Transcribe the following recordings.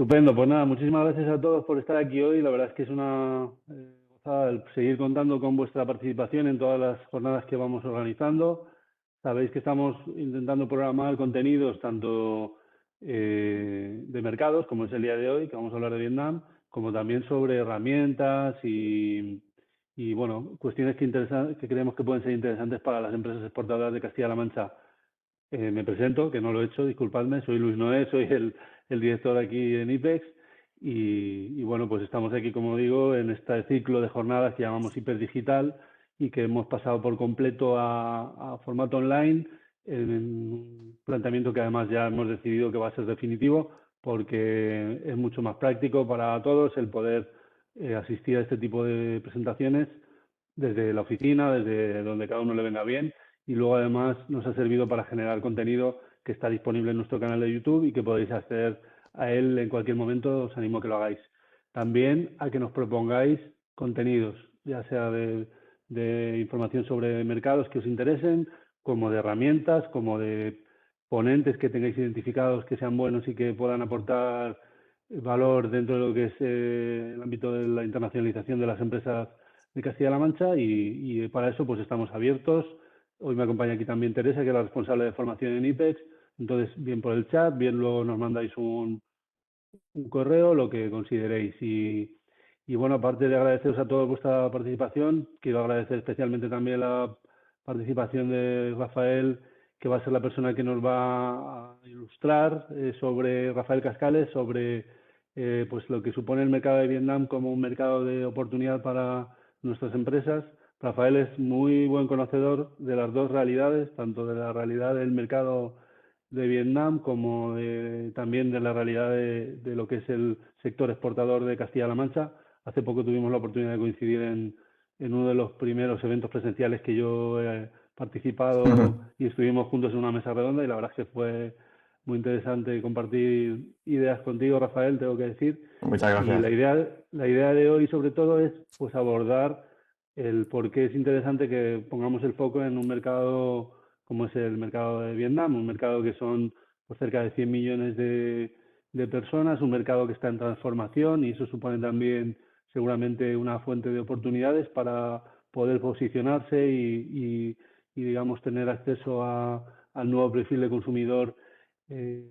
Estupendo, pues nada, muchísimas gracias a todos por estar aquí hoy. La verdad es que es una gozada el seguir contando con vuestra participación en todas las jornadas que vamos organizando. Sabéis que estamos intentando programar contenidos tanto de mercados, como es el día de hoy, que vamos a hablar de Vietnam, como también sobre herramientas y bueno, cuestiones que creemos que pueden ser interesantes para las empresas exportadoras de Castilla-La Mancha. Me presento, que no lo he hecho, disculpadme, soy Luis Noé, soy el director aquí en IPEX y bueno, pues estamos aquí, como digo, en este ciclo de jornadas que llamamos Hiperdigital y que hemos pasado por completo a formato online en un planteamiento que además ya hemos decidido que va a ser definitivo porque es mucho más práctico para todos el poder asistir a este tipo de presentaciones desde la oficina, desde donde cada uno le venga bien y luego además nos ha servido para generar contenido que está disponible en nuestro canal de YouTube y que podéis acceder a él en cualquier momento, os animo a que lo hagáis. También a que nos propongáis contenidos, ya sea de información sobre mercados que os interesen, como de herramientas, como de ponentes que tengáis identificados que sean buenos y que puedan aportar valor dentro de lo que es el ámbito de la internacionalización de las empresas de Castilla-La Mancha y para eso pues estamos abiertos. Hoy me acompaña aquí también Teresa, que es la responsable de formación en IPEX. Entonces, bien por el chat, bien luego nos mandáis un correo, lo que consideréis. Y bueno, aparte de agradeceros a todos vuestra participación, quiero agradecer especialmente también la participación de Rafael, que va a ser la persona que nos va a ilustrar sobre Rafael Cascales, sobre pues lo que supone el mercado de Vietnam como un mercado de oportunidad para nuestras empresas. Rafael es muy buen conocedor de las dos realidades, tanto de la realidad del mercado de Vietnam como también de la realidad de lo que es el sector exportador de Castilla-La Mancha. Hace poco tuvimos la oportunidad de coincidir en uno de los primeros eventos presenciales que yo he participado y estuvimos juntos en una mesa redonda y la verdad es que fue muy interesante compartir ideas contigo, Rafael, tengo que decir. Muchas Y gracias. la idea de hoy sobre todo es pues abordar el por qué es interesante que pongamos el foco en un mercado como es el mercado de Vietnam, un mercado que son pues, cerca de 100 millones de personas, un mercado que está en transformación y eso supone también seguramente una fuente de oportunidades para poder posicionarse digamos, tener acceso al nuevo perfil de consumidor eh,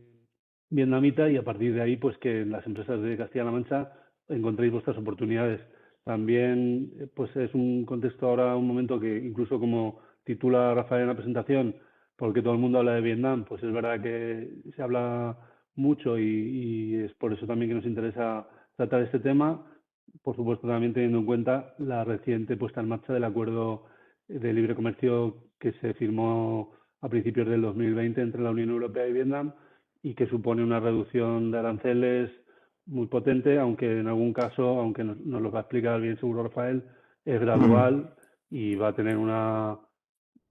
vietnamita y a partir de ahí, pues que en las empresas de Castilla-La Mancha encontréis vuestras oportunidades. También, pues es un contexto ahora, un momento que incluso como titula Rafael en la presentación, porque todo el mundo habla de Vietnam, pues es verdad que se habla mucho y es por eso también que nos interesa tratar este tema, por supuesto también teniendo en cuenta la reciente puesta en marcha del acuerdo de libre comercio que se firmó a principios del 2020 entre la Unión Europea y Vietnam y que supone una reducción de aranceles muy potente, aunque en algún caso, aunque nos lo va a explicar bien seguro Rafael, es gradual y va a tener una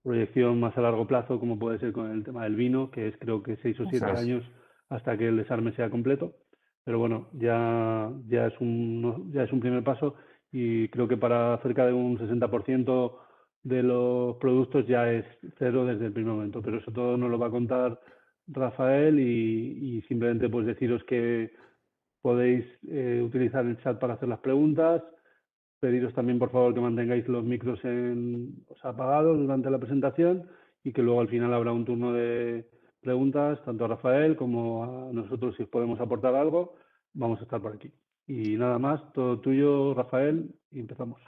proyección más a largo plazo, como puede ser con el tema del vino, que es creo que 6 o 7 Eso años hasta que el desarme sea completo. Pero bueno, ya es un primer paso y creo que para cerca de un 60% de los productos ya es cero desde el primer momento. Pero eso todo nos lo va a contar Rafael y simplemente pues deciros que podéis utilizar el chat para hacer las preguntas. Pediros también, por favor, que mantengáis los micros apagados durante la presentación y que luego al final habrá un turno de preguntas, tanto a Rafael como a nosotros, si os podemos aportar algo. Vamos a estar por aquí. Y nada más, todo tuyo, Rafael, y empezamos.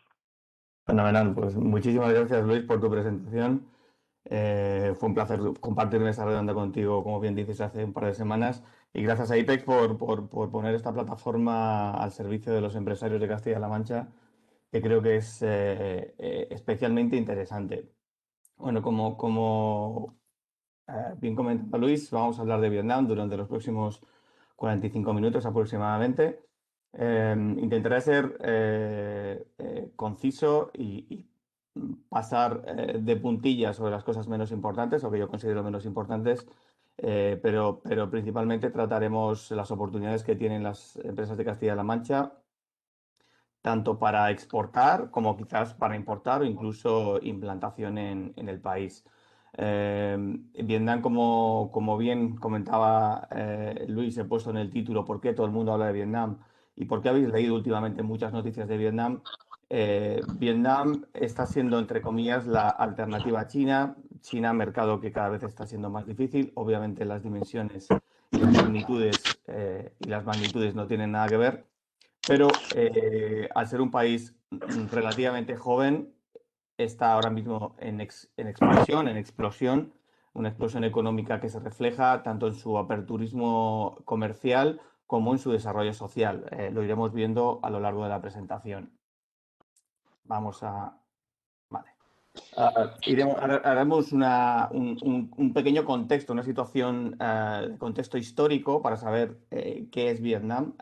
fenomenal. Pues muchísimas gracias, Luis, por tu presentación. Fue un placer compartir mesa redonda contigo, como bien dices, hace un par de semanas. Y gracias a IPEX por poner esta plataforma al servicio de los empresarios de Castilla-La Mancha, que creo que es especialmente interesante. Bueno, como bien comentaba Luis, vamos a hablar de Vietnam durante los próximos 45 minutos aproximadamente. Intentaré ser conciso y pasar de puntillas sobre las cosas menos importantes o que yo considero menos importantes, pero principalmente trataremos las oportunidades que tienen las empresas de Castilla-La Mancha, tanto para exportar como quizás para importar o incluso implantación en el país. Vietnam, como bien comentaba Luis, he puesto en el título por qué todo el mundo habla de Vietnam y por qué habéis leído últimamente muchas noticias de Vietnam. Vietnam está siendo, entre comillas, la alternativa a China. China, mercado que cada vez está siendo más difícil. Obviamente las dimensiones y las magnitudes no tienen nada que ver, pero al ser un país relativamente joven, está ahora mismo en expansión, en explosión, una explosión económica que se refleja tanto en su aperturismo comercial como en su desarrollo social. Lo iremos viendo a lo largo de la presentación. Vamos a... Vale. Haremos un pequeño contexto, una situación, contexto histórico para saber qué es Vietnam,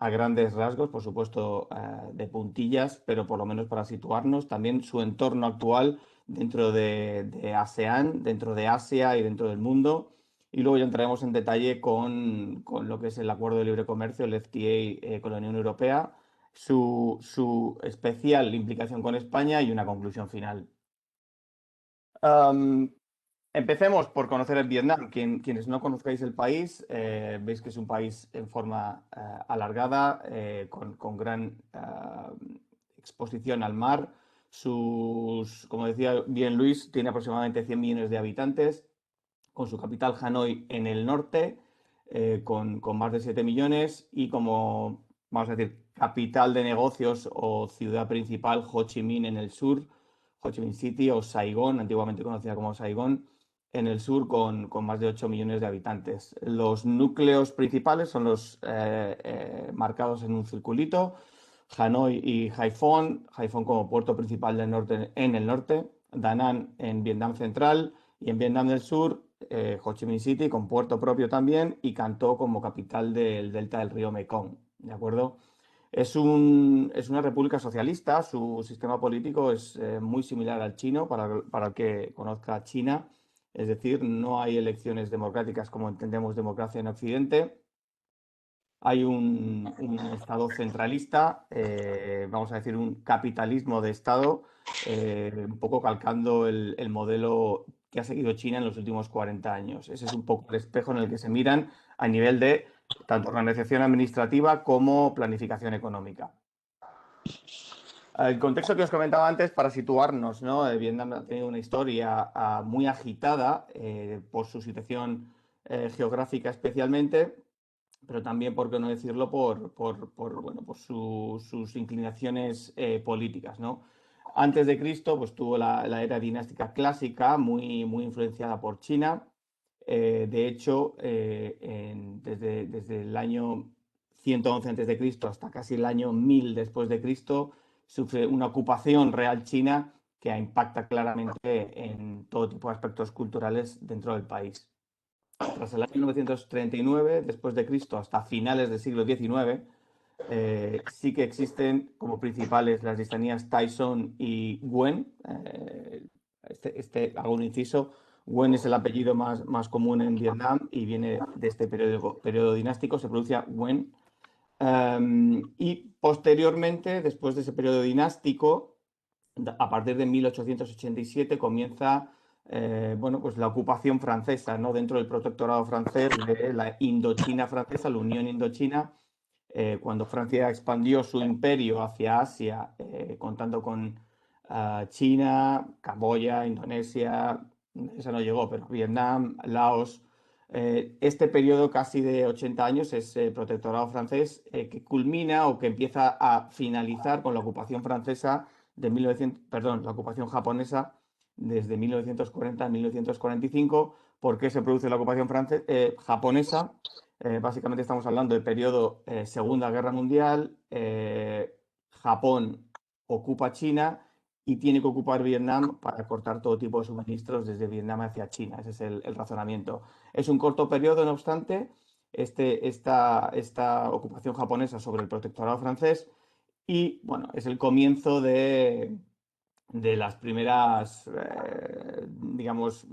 a grandes rasgos, por supuesto, de puntillas, pero por lo menos para situarnos, también su entorno actual dentro de ASEAN, dentro de Asia y dentro del mundo. Y luego ya entraremos en detalle con lo que es el Acuerdo de Libre Comercio, el FTA, con la Unión Europea, su especial implicación con España y una conclusión final. Am, Empecemos por conocer el Vietnam. Quienes no conozcáis el país, veis que es un país en forma alargada, con gran exposición al mar. Como decía bien Luis, tiene aproximadamente 100 millones de habitantes, con su capital Hanoi en el norte, con más de 7 millones, y como, vamos a decir, capital de negocios o ciudad principal, Ho Chi Minh en el sur, Ho Chi Minh City o Saigón, antiguamente conocida como Saigón, en el sur con más de 8 millones de habitantes. Los núcleos principales son los marcados en un circulito: Hanoi y Haiphong. Haiphong como puerto principal del norte, en el norte, Da Nang en Vietnam Central, y en Vietnam del Sur, Ho Chi Minh City con puerto propio también, y Cantó como capital del delta del río Mekong. ¿De acuerdo? Es una república socialista. Su sistema político es muy similar al chino, para el que conozca China. Es decir, no hay elecciones democráticas como entendemos democracia en Occidente. Hay un Estado centralista, vamos a decir un capitalismo de Estado, un poco calcando el modelo que ha seguido China en los últimos 40 años. Ese es un poco el espejo en el que se miran a nivel de tanto organización administrativa como planificación económica. El contexto que os comentaba antes, para situarnos, ¿no? Vietnam ha tenido una historia muy agitada, por su situación geográfica especialmente, pero también, por qué no decirlo, bueno, por sus inclinaciones políticas, ¿no? Antes de Cristo, pues tuvo la era dinástica clásica, muy influenciada por China. De hecho, desde el año 111 antes de Cristo hasta casi el año 1000 después de Cristo, sufre una ocupación real china que impacta claramente en todo tipo de aspectos culturales dentro del país. Tras el año 939 después de Cristo hasta finales del siglo XIX, sí que existen como principales las dinastías Taizong y Wen. Hago un inciso. Wen es el apellido más común en Vietnam y viene de este periodo dinástico, se pronuncia Wen. Y posteriormente, después de ese periodo dinástico, a partir de 1887 comienza bueno, pues la ocupación francesa, ¿no? Dentro del protectorado francés de la Indochina francesa, la Unión Indochina, cuando Francia expandió su imperio hacia Asia, contando con China, Camboya, Indonesia, esa no llegó, pero Vietnam, Laos. Este periodo casi de 80 años es protectorado francés, que culmina o que empieza a finalizar con la ocupación francesa la ocupación japonesa desde 1940 a 1945. ¿Por qué se produce la ocupación japonesa? Básicamente estamos hablando del periodo Segunda Guerra Mundial. Japón ocupa China y tiene que ocupar Vietnam para cortar todo tipo de suministros desde Vietnam hacia China. Ese es el razonamiento. Es un corto periodo, no obstante, esta ocupación japonesa sobre el protectorado francés, y bueno, es el comienzo de las primeras, digamos,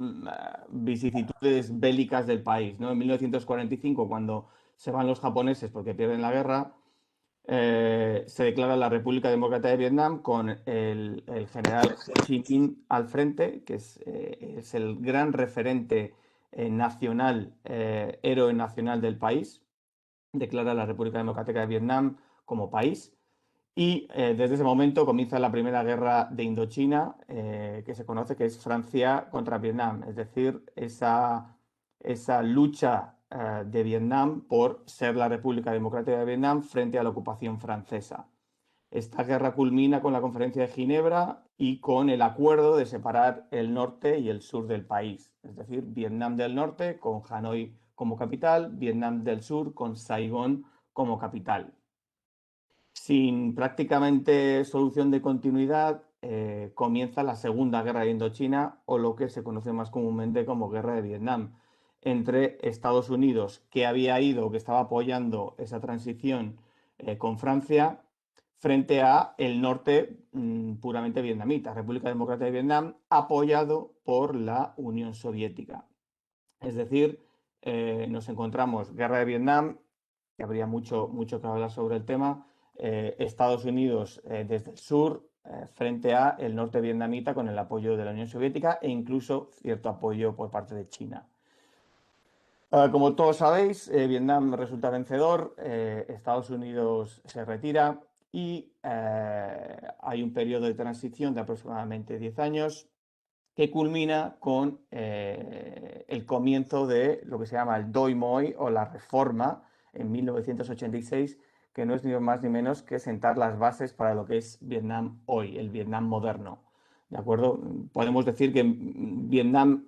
vicisitudes bélicas del país, ¿no? En 1945, cuando se van los japoneses porque pierden la guerra, se declara la República Democrática de Vietnam con el general Ho Chi Minh al frente, que es el gran referente nacional, héroe nacional del país. Declara la República Democrática de Vietnam como país. Y desde ese momento comienza la primera guerra de Indochina, que se conoce que es Francia contra Vietnam, es decir, esa lucha de Vietnam por ser la República Democrática de Vietnam frente a la ocupación francesa. Esta guerra culmina con la Conferencia de Ginebra y con el acuerdo de separar el norte y el sur del país, es decir, Vietnam del norte con Hanoi como capital, Vietnam del sur con Saigón como capital. Sin prácticamente solución de continuidad, comienza la Segunda Guerra de Indochina, o lo que se conoce más comúnmente como Guerra de Vietnam, entre Estados Unidos, que que estaba apoyando esa transición con Francia, frente a el norte puramente vietnamita, República Democrática de Vietnam, apoyado por la Unión Soviética. Es decir, nos encontramos Guerra de Vietnam, que habría mucho que hablar sobre el tema, Estados Unidos desde el sur frente a el norte vietnamita con el apoyo de la Unión Soviética e incluso cierto apoyo por parte de China. Como todos sabéis, Vietnam resulta vencedor, Estados Unidos se retira y hay un periodo de transición de aproximadamente 10 años que culmina con el comienzo de lo que se llama el Doi Moi o la Reforma en 1986, que no es ni más ni menos que sentar las bases para lo que es Vietnam hoy, el Vietnam moderno. ¿De acuerdo? Podemos decir que Vietnam,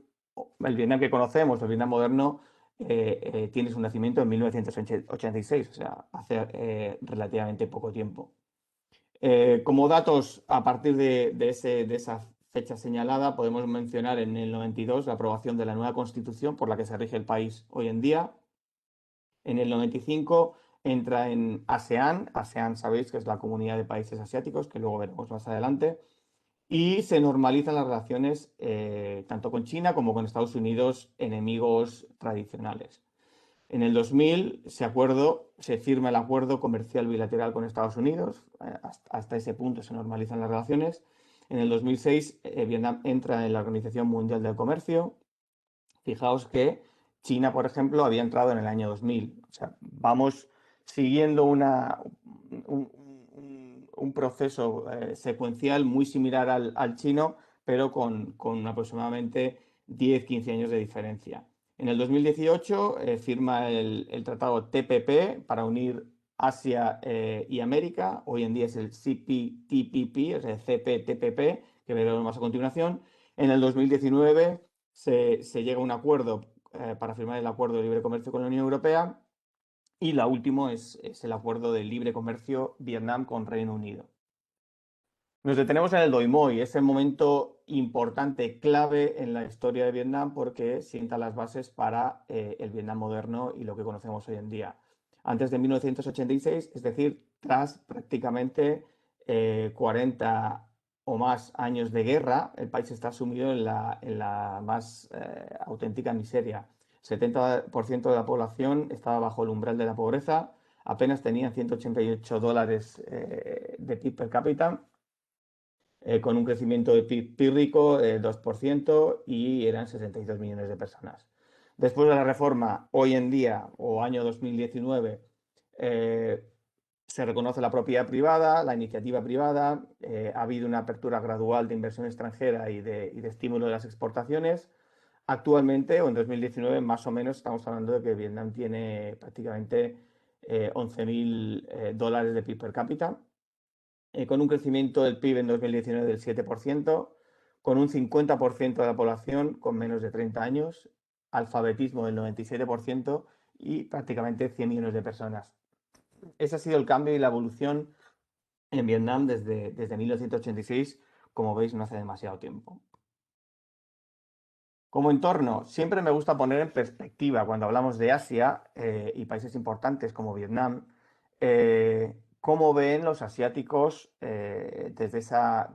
el Vietnam que conocemos, el Vietnam moderno, tiene su nacimiento en 1986, o sea, hace relativamente poco tiempo. Como datos, a partir de esa fecha señalada, podemos mencionar en el 92 la aprobación de la nueva Constitución por la que se rige el país hoy en día. En el 95 entra en ASEAN. ASEAN, sabéis que es la Comunidad de Países Asiáticos, que luego veremos más adelante. Y se normalizan las relaciones tanto con China como con Estados Unidos, enemigos tradicionales. En el 2000 se firma el acuerdo comercial bilateral con Estados Unidos. Hasta ese punto se normalizan las relaciones. En el 2006 Vietnam entra en la Organización Mundial del Comercio. Fijaos que China, por ejemplo, había entrado en el año 2000. O sea, vamos siguiendo un proceso secuencial muy similar al chino, pero con aproximadamente 10-15 años de diferencia. En el 2018 firma el tratado TPP para unir Asia y América. Hoy en día es el CPTPP, o sea, CPTPP, que veremos más a continuación. En el 2019 se llega a un acuerdo para firmar el acuerdo de libre comercio con la Unión Europea. Y la última es el acuerdo de libre comercio Vietnam con Reino Unido. Nos detenemos en el Doi Moi, ese momento importante, clave en la historia de Vietnam porque sienta las bases para el Vietnam moderno y lo que conocemos hoy en día. Antes de 1986, es decir, tras prácticamente 40 o más años de guerra, el país está sumido en la más auténtica miseria. 70% de la población estaba bajo el umbral de la pobreza, apenas tenían $188 de PIB per cápita, con un crecimiento de PIB pírrico del 2% y eran 62 millones de personas. Después de la reforma, hoy en día, o año 2019, se reconoce la propiedad privada, la iniciativa privada, ha habido una apertura gradual de inversión extranjera y de estímulo de las exportaciones. Actualmente, o en 2019, más o menos, estamos hablando de que Vietnam tiene prácticamente $11.000 de PIB per cápita, con un crecimiento del PIB en 2019 del 7%, con un 50% de la población con menos de 30 años, alfabetismo del 97% y prácticamente 100 millones de personas. Ese ha sido el cambio y la evolución en Vietnam desde 1986, como veis, no hace demasiado tiempo. Como entorno, siempre me gusta poner en perspectiva cuando hablamos de Asia y países importantes como Vietnam, cómo ven los asiáticos desde esa,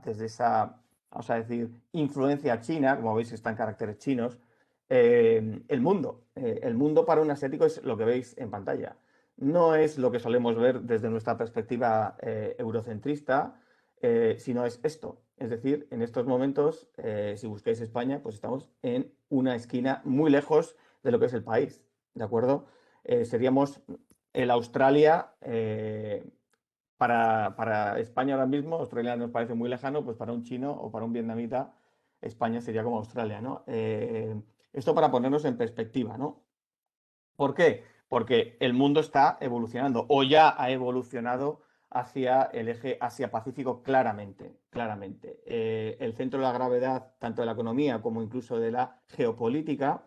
vamos a decir, influencia china, como veis está en caracteres chinos, el mundo. El mundo para un asiático es lo que veis en pantalla. no es lo que solemos ver desde nuestra perspectiva eurocentrista, sino es esto. Es decir, en estos momentos, si buscáis España, pues estamos en una esquina muy lejos de lo que es el país, ¿de acuerdo? Seríamos el Australia, para España ahora mismo, Australia nos parece muy lejano, pues para un chino o para un vietnamita, España sería como Australia, ¿no? Esto para ponernos en perspectiva, ¿no? ¿Por qué? Porque el mundo está evolucionando o ya ha evolucionado hacia el eje Asia-Pacífico claramente, claramente. El centro de la gravedad, tanto de la economía como incluso de la geopolítica,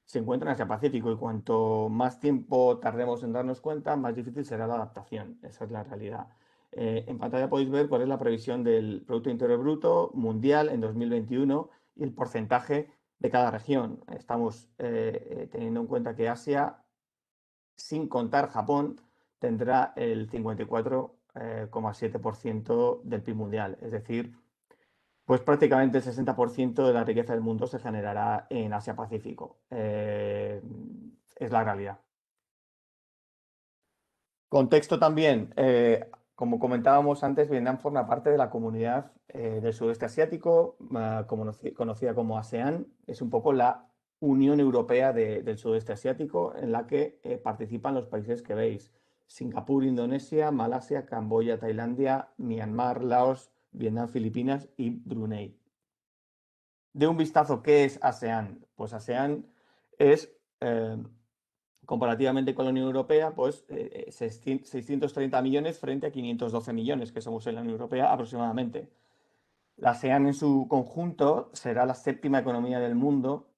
se encuentra en Asia-Pacífico y cuanto más tiempo tardemos en darnos cuenta, más difícil será la adaptación. Esa es la realidad. En pantalla podéis ver cuál es la previsión del Producto Interior Bruto mundial en 2021 y el porcentaje de cada región. Estamos teniendo en cuenta que Asia, sin contar Japón, tendrá el 54,7% del PIB mundial. Es decir, pues prácticamente el 60% de la riqueza del mundo se generará en Asia-Pacífico. Es la realidad. Contexto también, como comentábamos antes, Vietnam forma parte de la comunidad del sudeste asiático, conocida como ASEAN. Es un poco la Unión Europea del sudeste asiático, en la que participan los países que veis: Singapur, Indonesia, Malasia, Camboya, Tailandia, Myanmar, Laos, Vietnam, Filipinas y Brunei. De un vistazo, ¿qué es ASEAN? Pues ASEAN es, comparativamente con la Unión Europea, pues 630 millones frente a 512 millones que somos en la Unión Europea aproximadamente. La ASEAN en su conjunto será la séptima economía del mundo,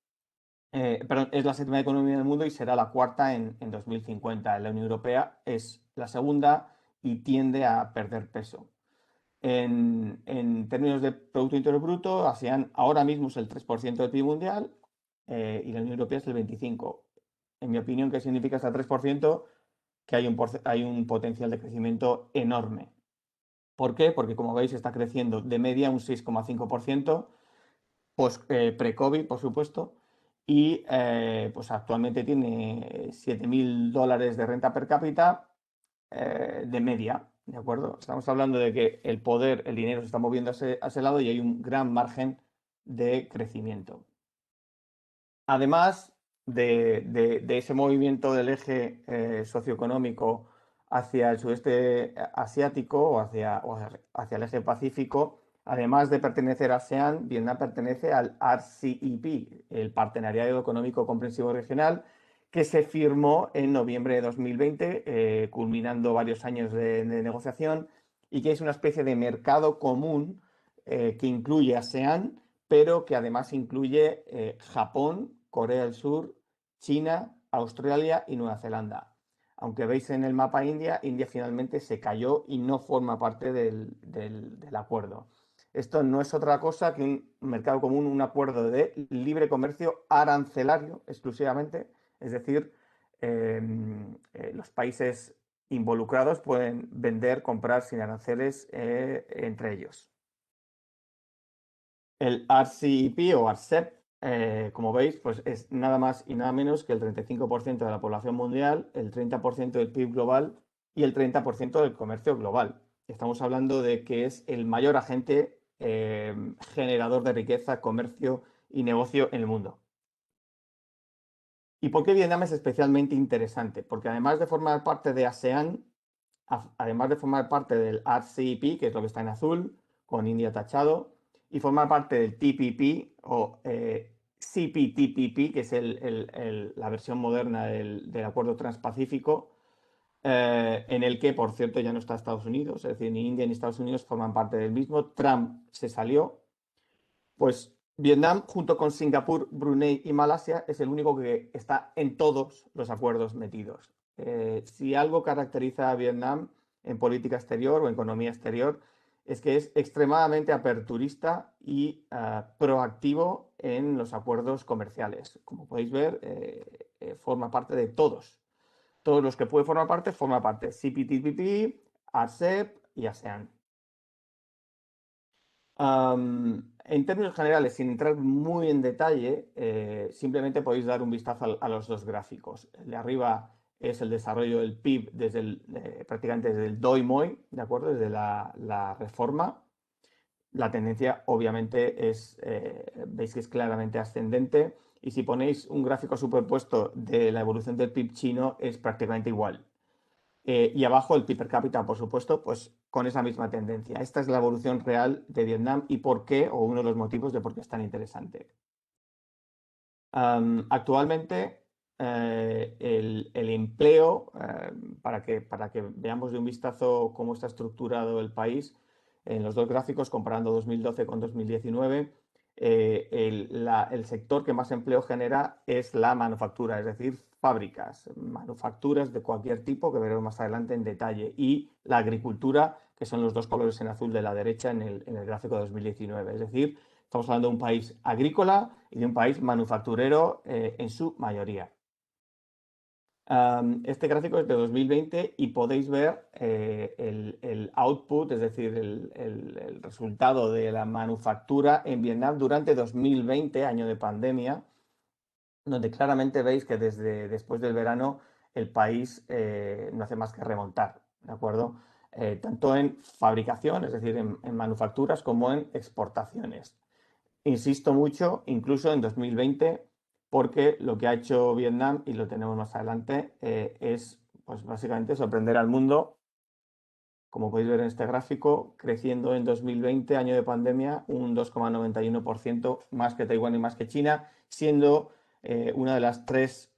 perdón, es la séptima economía del mundo y será la cuarta en 2050. La Unión Europea es la segunda y tiende a perder peso. En términos de Producto Interior Bruto, ASEAN ahora mismo es el 3% del PIB mundial y la Unión Europea es el 25%. En mi opinión, ¿qué significa ese 3%? Que hay un potencial de crecimiento enorme. ¿Por qué? Porque, como veis, está creciendo de media un 6,5%, pues, pre-COVID, por supuesto, y pues actualmente tiene $7.000 de renta per cápita de media, ¿de acuerdo? Estamos hablando de que el poder, el dinero se está moviendo a ese lado y hay un gran margen de crecimiento. Además de ese movimiento del eje socioeconómico hacia el sudeste asiático o hacia el eje pacífico, además de pertenecer a ASEAN, Vietnam pertenece al RCEP, el Partenariado Económico Comprensivo Regional, que se firmó en noviembre de 2020, culminando varios años de negociación, y que es una especie de mercado común que incluye ASEAN, pero que además incluye Japón, Corea del Sur, China, Australia y Nueva Zelanda. Aunque veis en el mapa India, India finalmente se cayó y no forma parte del acuerdo. Esto no es otra cosa que un mercado común, un acuerdo de libre comercio arancelario exclusivamente, es decir, los países involucrados pueden vender, comprar sin aranceles entre ellos. El RCEP o RCEP, como veis, pues es nada más y nada menos que el 35% de la población mundial, el 30% del PIB global y el 30% del comercio global. Estamos hablando de que es el mayor agente generador de riqueza, comercio y negocio en el mundo. ¿Y por qué Vietnam es especialmente interesante? Porque además de formar parte de ASEAN, además de formar parte del RCEP, que es lo que está en azul, con India tachado, y formar parte del TPP o CPTPP, que es la versión moderna del Acuerdo Transpacífico, en el que, por cierto, ya no está Estados Unidos, es decir, ni India ni Estados Unidos forman parte del mismo. Trump se salió. Pues Vietnam, junto con Singapur, Brunei y Malasia, es el único que está en todos los acuerdos metidos. Si algo caracteriza a Vietnam en política exterior o en economía exterior, es que es extremadamente aperturista y proactivo en los acuerdos comerciales. Como podéis ver, forma parte de todos. Todos los que puede formar parte, forma parte. CPTPP, RCEP y ASEAN. En términos generales, sin entrar muy en detalle, simplemente podéis dar un vistazo a los dos gráficos. El de arriba es el desarrollo del PIB prácticamente desde el Doi Moi, ¿de acuerdo? Desde la reforma. La tendencia obviamente veis que es claramente ascendente, y si ponéis un gráfico superpuesto de la evolución del PIB chino es prácticamente igual. Y abajo el PIB per cápita, por supuesto, pues con esa misma tendencia. Esta es la evolución real de Vietnam y por qué, o uno de los motivos de por qué es tan interesante. Actualmente, el empleo, para que veamos de un vistazo cómo está estructurado el país, en los dos gráficos, comparando 2012 con 2019, el sector que más empleo genera es la manufactura, es decir, fábricas, manufacturas de cualquier tipo, que veremos más adelante en detalle, y la agricultura, que son los dos colores en azul de la derecha en el gráfico de 2019. Es decir, estamos hablando de un país agrícola y de un país manufacturero en su mayoría. Este gráfico es de 2020 y podéis ver el output, es decir, el resultado de la manufactura en Vietnam durante 2020, año de pandemia, donde claramente veis que desde después del verano el país no hace más que remontar, ¿de acuerdo? Tanto en fabricación, es decir, en manufacturas, como en exportaciones. Insisto mucho, incluso en 2020, porque lo que ha hecho Vietnam, y lo tenemos más adelante, es pues básicamente sorprender al mundo, como podéis ver en este gráfico, creciendo en 2020, año de pandemia, un 2,91% más que Taiwán y más que China, siendo una de las tres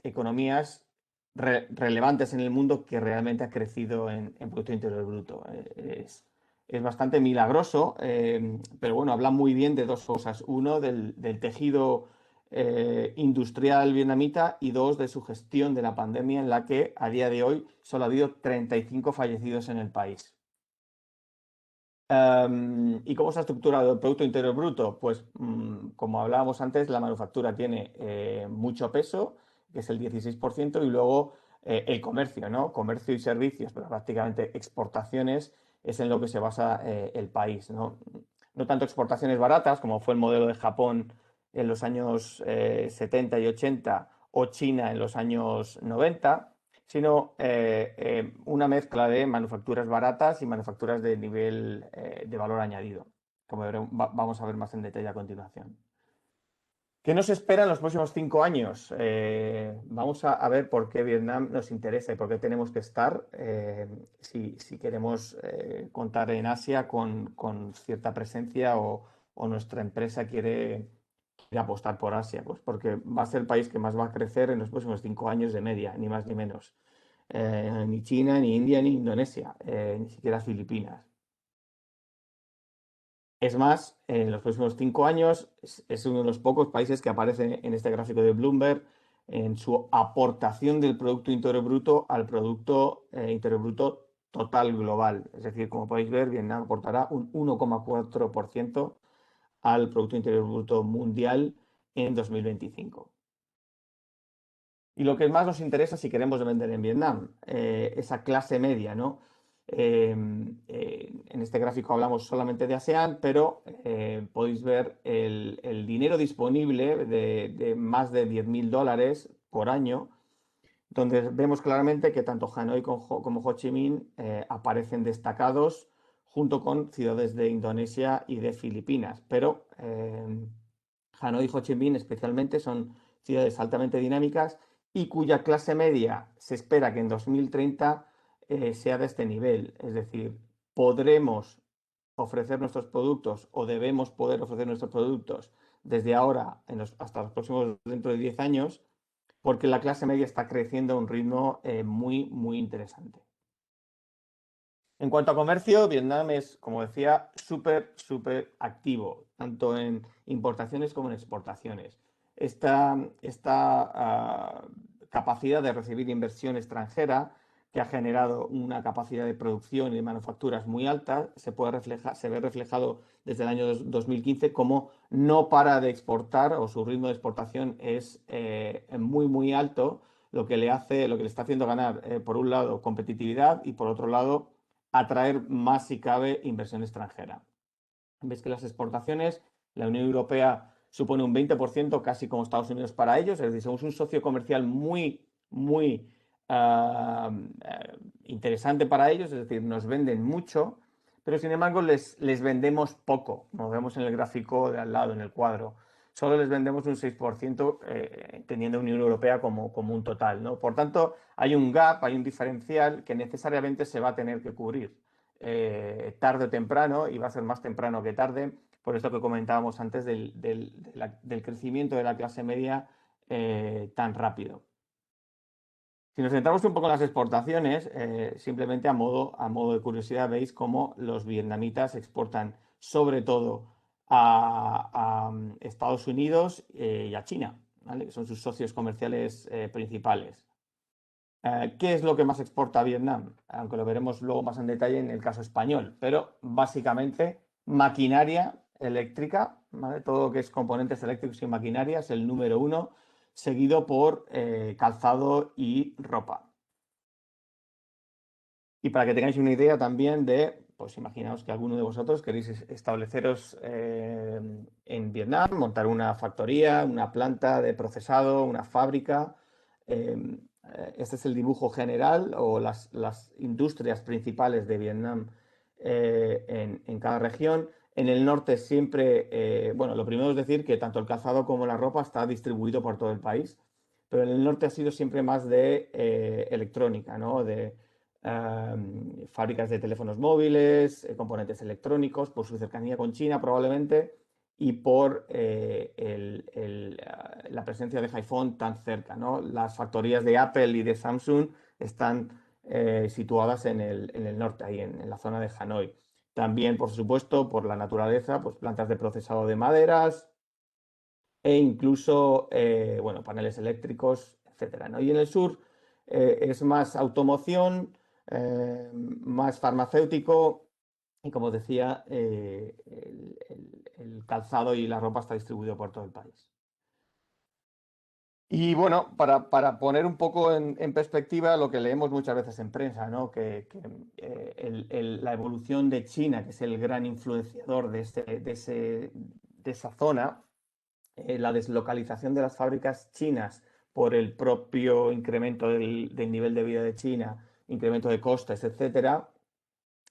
economías relevantes en el mundo que realmente ha crecido en Producto Interior Bruto. Es bastante milagroso, pero bueno, habla muy bien de dos cosas. Uno, del tejido industrial vietnamita, y dos, de su gestión de la pandemia, en la que a día de hoy solo ha habido 35 fallecidos en el país. ¿Y cómo se ha estructurado el Producto Interior Bruto? Pues como hablábamos antes, la manufactura tiene mucho peso, que es el 16%, y luego el comercio, ¿no? Comercio y servicios, pero prácticamente exportaciones es en lo que se basa el país, ¿no? No tanto exportaciones baratas, como fue el modelo de Japón en los años 70 y 80, o China en los años 90, sino una mezcla de manufacturas baratas y manufacturas de nivel de valor añadido, como vamos a ver más en detalle a continuación. ¿Qué nos espera en los próximos 5 años? Vamos a ver por qué Vietnam nos interesa y por qué tenemos que estar si queremos contar en Asia con cierta presencia, o nuestra empresa quiere apostar por Asia, pues porque va a ser el país que más va a crecer en los próximos 5 años de media, ni más ni menos. Ni China, ni India, ni Indonesia, ni siquiera Filipinas. Es más, en los próximos 5 años es uno de los pocos países que aparece en este gráfico de Bloomberg en su aportación del Producto Interior Bruto al Producto Interior Bruto total global. Es decir, como podéis ver, Vietnam aportará un 1,4% al Producto Interior Bruto mundial en 2025. Y lo que más nos interesa si queremos vender en Vietnam, esa clase media, ¿no? En este gráfico hablamos solamente de ASEAN, pero podéis ver el dinero disponible de más de $10.000 por año, donde vemos claramente que tanto Hanoi como Ho Chi Minh aparecen destacados junto con ciudades de Indonesia y de Filipinas. Pero Hanoi y Ho Chi Minh especialmente son ciudades altamente dinámicas y cuya clase media se espera que en 2030 sea de este nivel. Es decir, podremos ofrecer nuestros productos, o debemos poder ofrecer nuestros productos desde ahora hasta los próximos dentro de 10 años, porque la clase media está creciendo a un ritmo muy, muy interesante. En cuanto a comercio, Vietnam es, como decía, súper activo, tanto en importaciones como en exportaciones. Esta capacidad de recibir inversión extranjera, que ha generado una capacidad de producción y de manufacturas muy alta, se ve reflejado desde el año 2015, como no para de exportar, o su ritmo de exportación es muy alto, lo que le está haciendo ganar, por un lado, competitividad, y por otro lado, atraer más, si cabe, inversión extranjera. Veis que las exportaciones, la Unión Europea supone un 20%, casi como Estados Unidos para ellos, es decir, somos un socio comercial muy muy interesante para ellos, es decir, nos venden mucho, pero sin embargo les vendemos poco, como vemos en el gráfico de al lado, en el cuadro. Solo les vendemos un 6%, teniendo Unión Europea como un total, ¿no? Por tanto, hay un gap, hay un diferencial que necesariamente se va a tener que cubrir tarde o temprano, y va a ser más temprano que tarde, por esto que comentábamos antes del crecimiento de la clase media tan rápido. Si nos centramos un poco en las exportaciones, simplemente a modo de curiosidad, veis cómo los vietnamitas exportan sobre todo a Estados Unidos y a China, ¿vale? Que son sus socios comerciales principales. ¿Qué es lo que más exporta a Vietnam? Aunque lo veremos luego más en detalle en el caso español, pero básicamente maquinaria eléctrica, ¿vale? Todo lo que es componentes eléctricos y maquinaria es el número 1, seguido por calzado y ropa. Y para que tengáis una idea también pues imaginaos que alguno de vosotros queréis estableceros en Vietnam, montar una factoría, una planta de procesado, una fábrica. Este es el dibujo general o las industrias principales de Vietnam en cada región. En el norte siempre, bueno, lo primero es decir que tanto el calzado como la ropa está distribuido por todo el país, pero en el norte ha sido siempre más de electrónica, ¿no? De fábricas de teléfonos móviles, componentes electrónicos, por su cercanía con China probablemente, y por la presencia de iPhone tan cerca, ¿no? Las factorías de Apple y de Samsung están situadas en el norte, ahí en la zona de Hanoi. También, por supuesto, por la naturaleza, pues plantas de procesado de maderas e incluso, bueno, paneles eléctricos, etcétera, ¿no? Y en el sur es más automoción, más farmacéutico, y como decía, el calzado y la ropa está distribuido por todo el país. Y bueno, para poner un poco en perspectiva lo que leemos muchas veces en prensa, ¿no? Que la evolución de China, que es el gran influenciador de esa zona, la deslocalización de las fábricas chinas por el propio incremento del nivel de vida de China, incremento de costes, etcétera,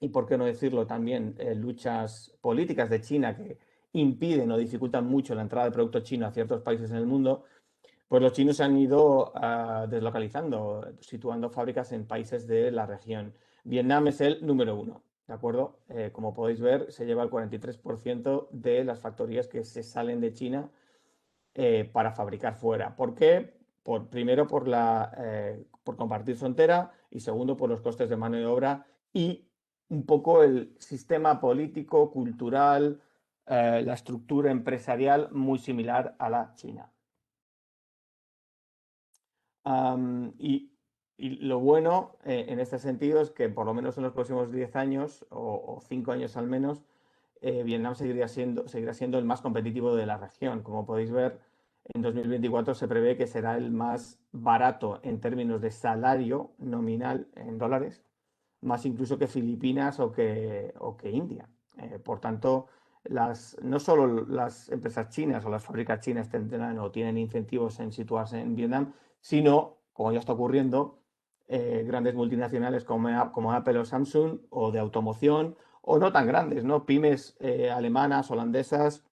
y por qué no decirlo también, luchas políticas de China que impiden o dificultan mucho la entrada de producto chino a ciertos países en el mundo, pues los chinos se han ido deslocalizando, situando fábricas en países de la región. Vietnam es el número 1, ¿de acuerdo? Como podéis ver, se lleva el 43% de las factorías que se salen de China para fabricar fuera. ¿Por qué? Primero, por compartir frontera, y segundo, por los costes de mano de obra y un poco el sistema político, cultural, la estructura empresarial muy similar a la China. Y lo bueno en este sentido es que por lo menos en los próximos 10 años o 5 años al menos, Vietnam seguirá siendo el más competitivo de la región. Como podéis ver, en 2024 se prevé que será el más barato en términos de salario nominal en dólares, más incluso que Filipinas o que India. Por tanto, no solo las empresas chinas o las fábricas chinas tendrán o tienen incentivos en situarse en Vietnam, sino, como ya está ocurriendo, grandes multinacionales como Apple o Samsung, o de automoción, o no tan grandes, ¿no? Pymes alemanas, holandesas,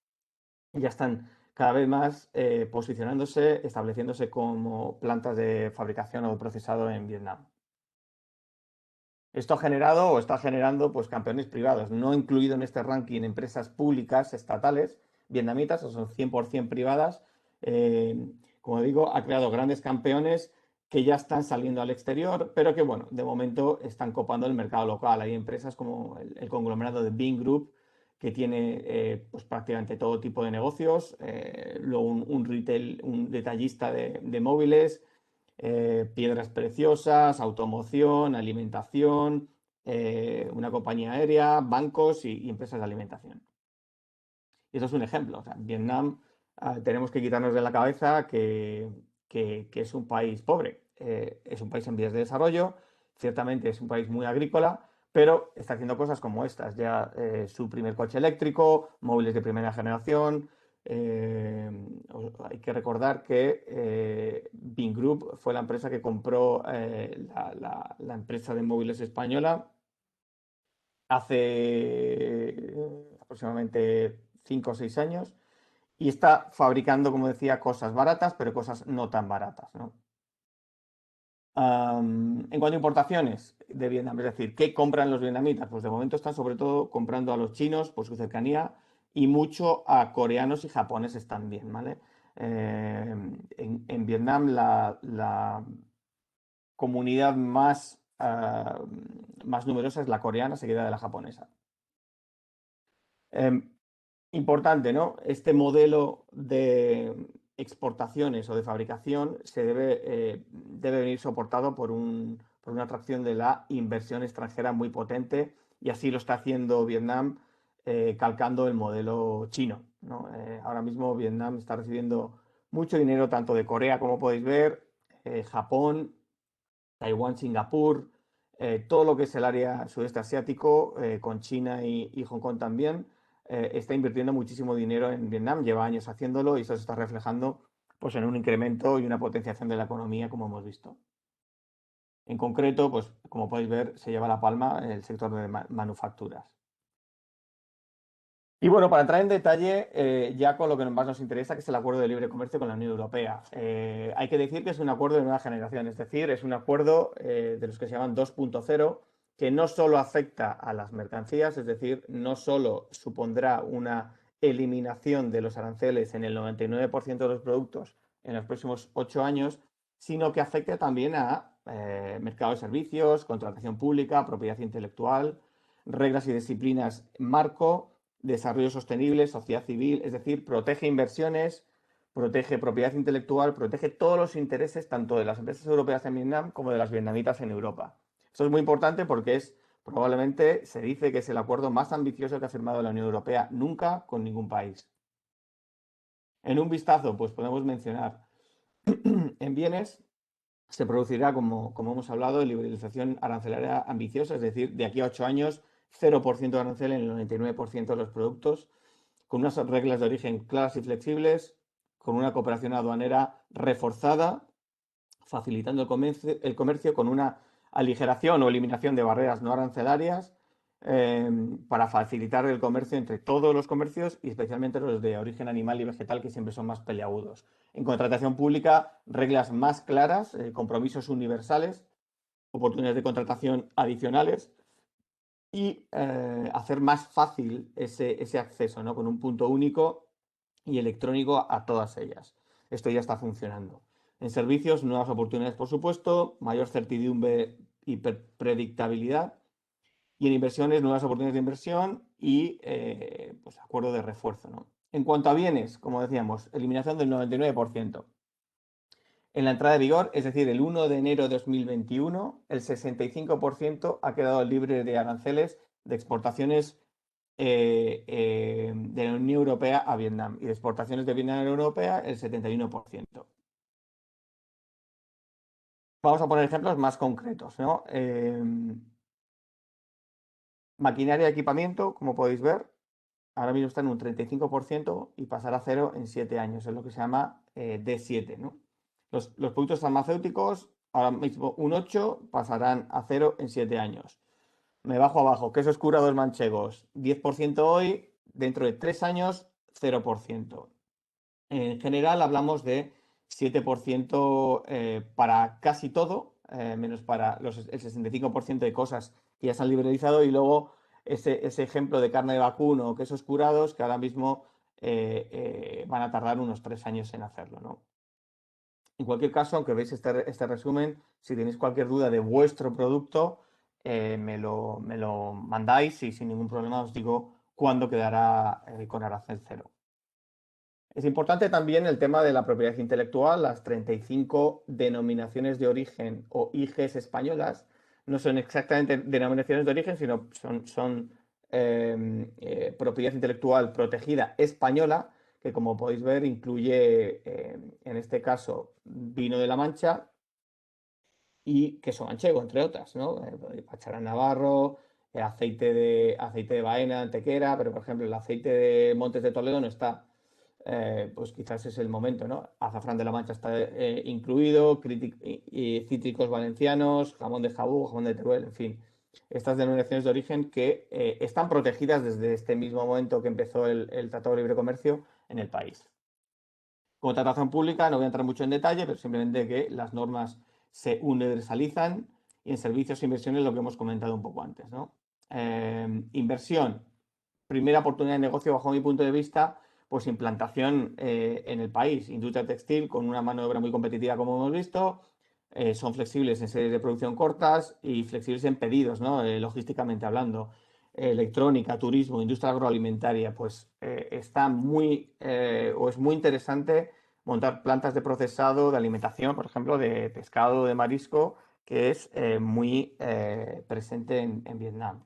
ya están cada vez más posicionándose, estableciéndose como plantas de fabricación o de procesado en Vietnam. Esto ha generado o está generando pues campeones privados, no incluido en este ranking empresas públicas estatales vietnamitas, o son 100% privadas. Como digo, ha creado grandes campeones que ya están saliendo al exterior, pero que, bueno, de momento están copando el mercado local. Hay empresas como el conglomerado de Bing Group, que tiene pues prácticamente todo tipo de negocios, luego un retail, un detallista de móviles, piedras preciosas, automoción, alimentación, una compañía aérea, bancos y empresas de alimentación. Y eso es un ejemplo. O sea, en Vietnam tenemos que quitarnos de la cabeza que es un país pobre. Es un país en vías de desarrollo, ciertamente es un país muy agrícola, pero está haciendo cosas como estas. Ya su primer coche eléctrico, móviles de primera generación, hay que recordar que Vingroup fue la empresa que compró la empresa de móviles española hace aproximadamente 5 o 6 años y está fabricando, como decía, cosas baratas, pero cosas no tan baratas, ¿no? En cuanto a importaciones de Vietnam, es decir, ¿qué compran los vietnamitas? Pues de momento están sobre todo comprando a los chinos por su cercanía y mucho a coreanos y japoneses también, ¿vale? En Vietnam la comunidad más numerosa es la coreana, seguida de la japonesa. Importante, ¿no? Este modelo de exportaciones o de fabricación debe venir soportado por una atracción de la inversión extranjera muy potente y así lo está haciendo Vietnam calcando el modelo chino, ¿no? Ahora mismo Vietnam está recibiendo mucho dinero tanto de Corea, como podéis ver, Japón, Taiwán, Singapur, todo lo que es el área sudeste asiático, con China y Hong Kong también, está invirtiendo muchísimo dinero en Vietnam, lleva años haciéndolo y eso se está reflejando pues, en un incremento y una potenciación de la economía, como hemos visto. En concreto, pues como podéis ver, se lleva la palma el sector de manufacturas. Y bueno, para entrar en detalle ya con lo que más nos interesa, que es el acuerdo de libre comercio con la Unión Europea. Hay que decir que es un acuerdo de nueva generación, es decir, es un acuerdo de los que se llaman 2.0, que no solo afecta a las mercancías, es decir, no solo supondrá una eliminación de los aranceles en el 99% de los productos en los próximos 8 años, sino que afecta también a mercado de servicios, contratación pública, propiedad intelectual, reglas y disciplinas marco, desarrollo sostenible, sociedad civil, es decir, protege inversiones, protege propiedad intelectual, protege todos los intereses tanto de las empresas europeas en Vietnam como de las vietnamitas en Europa. Esto es muy importante porque probablemente se dice que es el acuerdo más ambicioso que ha firmado la Unión Europea nunca con ningún país. En un vistazo, pues podemos mencionar en bienes se producirá, como hemos hablado, liberalización arancelaria ambiciosa, es decir, de aquí a 8 años, 0% de arancel en el 99% de los productos, con unas reglas de origen claras y flexibles, con una cooperación aduanera reforzada, facilitando el comercio con una aligeración o eliminación de barreras no arancelarias para facilitar el comercio entre todos los comercios y especialmente los de origen animal y vegetal, que siempre son más peliagudos. En contratación pública, reglas más claras, compromisos universales, oportunidades de contratación adicionales y hacer más fácil ese acceso, ¿no? Con un punto único y electrónico a todas ellas. Esto ya está funcionando. En servicios, nuevas oportunidades, por supuesto, mayor certidumbre y predictabilidad. Y en inversiones, nuevas oportunidades de inversión y pues acuerdo de refuerzo, ¿no? En cuanto a bienes, como decíamos, eliminación del 99%. En la entrada de vigor, es decir, el 1 de enero de 2021, el 65% ha quedado libre de aranceles de exportaciones de la Unión Europea a Vietnam y de exportaciones de Vietnam a la Unión Europea el 71%. Vamos a poner ejemplos más concretos, ¿no? Maquinaria y equipamiento, como podéis ver, ahora mismo está en un 35% y pasará a cero en 7 años. Es lo que se llama D7, ¿no? Los productos farmacéuticos, ahora mismo un 8, pasarán a cero en 7 años. Me bajo abajo. Quesos curados manchegos, 10% hoy, dentro de 3 años, 0%. En general hablamos de 7% para casi todo, menos para el 65% de cosas que ya se han liberalizado y luego ese ejemplo de carne de vacuno o quesos curados que ahora mismo van a tardar unos 3 años en hacerlo, ¿no? En cualquier caso, aunque veáis este resumen, si tenéis cualquier duda de vuestro producto, me lo mandáis y sin ningún problema os digo cuándo quedará con arancel cero. Es importante también el tema de la propiedad intelectual. Las 35 denominaciones de origen o IGs españolas no son exactamente denominaciones de origen, sino son propiedad intelectual protegida española, que como podéis ver incluye, en este caso, vino de la Mancha y queso manchego, entre otras, ¿no? Pacharán Navarro, aceite de baena, antequera, pero por ejemplo el aceite de Montes de Toledo no está. pues quizás es el momento, ¿no? Azafrán de la Mancha está incluido, cítricos valencianos, jamón de Jabú, jamón de Teruel, en fin. Estas denominaciones de origen que están protegidas desde este mismo momento que empezó el Tratado de Libre Comercio en el país. Contratación pública, no voy a entrar mucho en detalle, pero simplemente que las normas se universalizan y en servicios e inversiones lo que hemos comentado un poco antes, ¿no? Inversión, primera oportunidad de negocio bajo mi punto de vista, pues implantación en el país, industria textil con una mano de obra muy competitiva como hemos visto, son flexibles en series de producción cortas y flexibles en pedidos, ¿no? Logísticamente hablando. Electrónica, turismo, industria agroalimentaria, pues está muy o es muy interesante montar plantas de procesado de alimentación, por ejemplo, de pescado, de marisco, que es muy presente en Vietnam.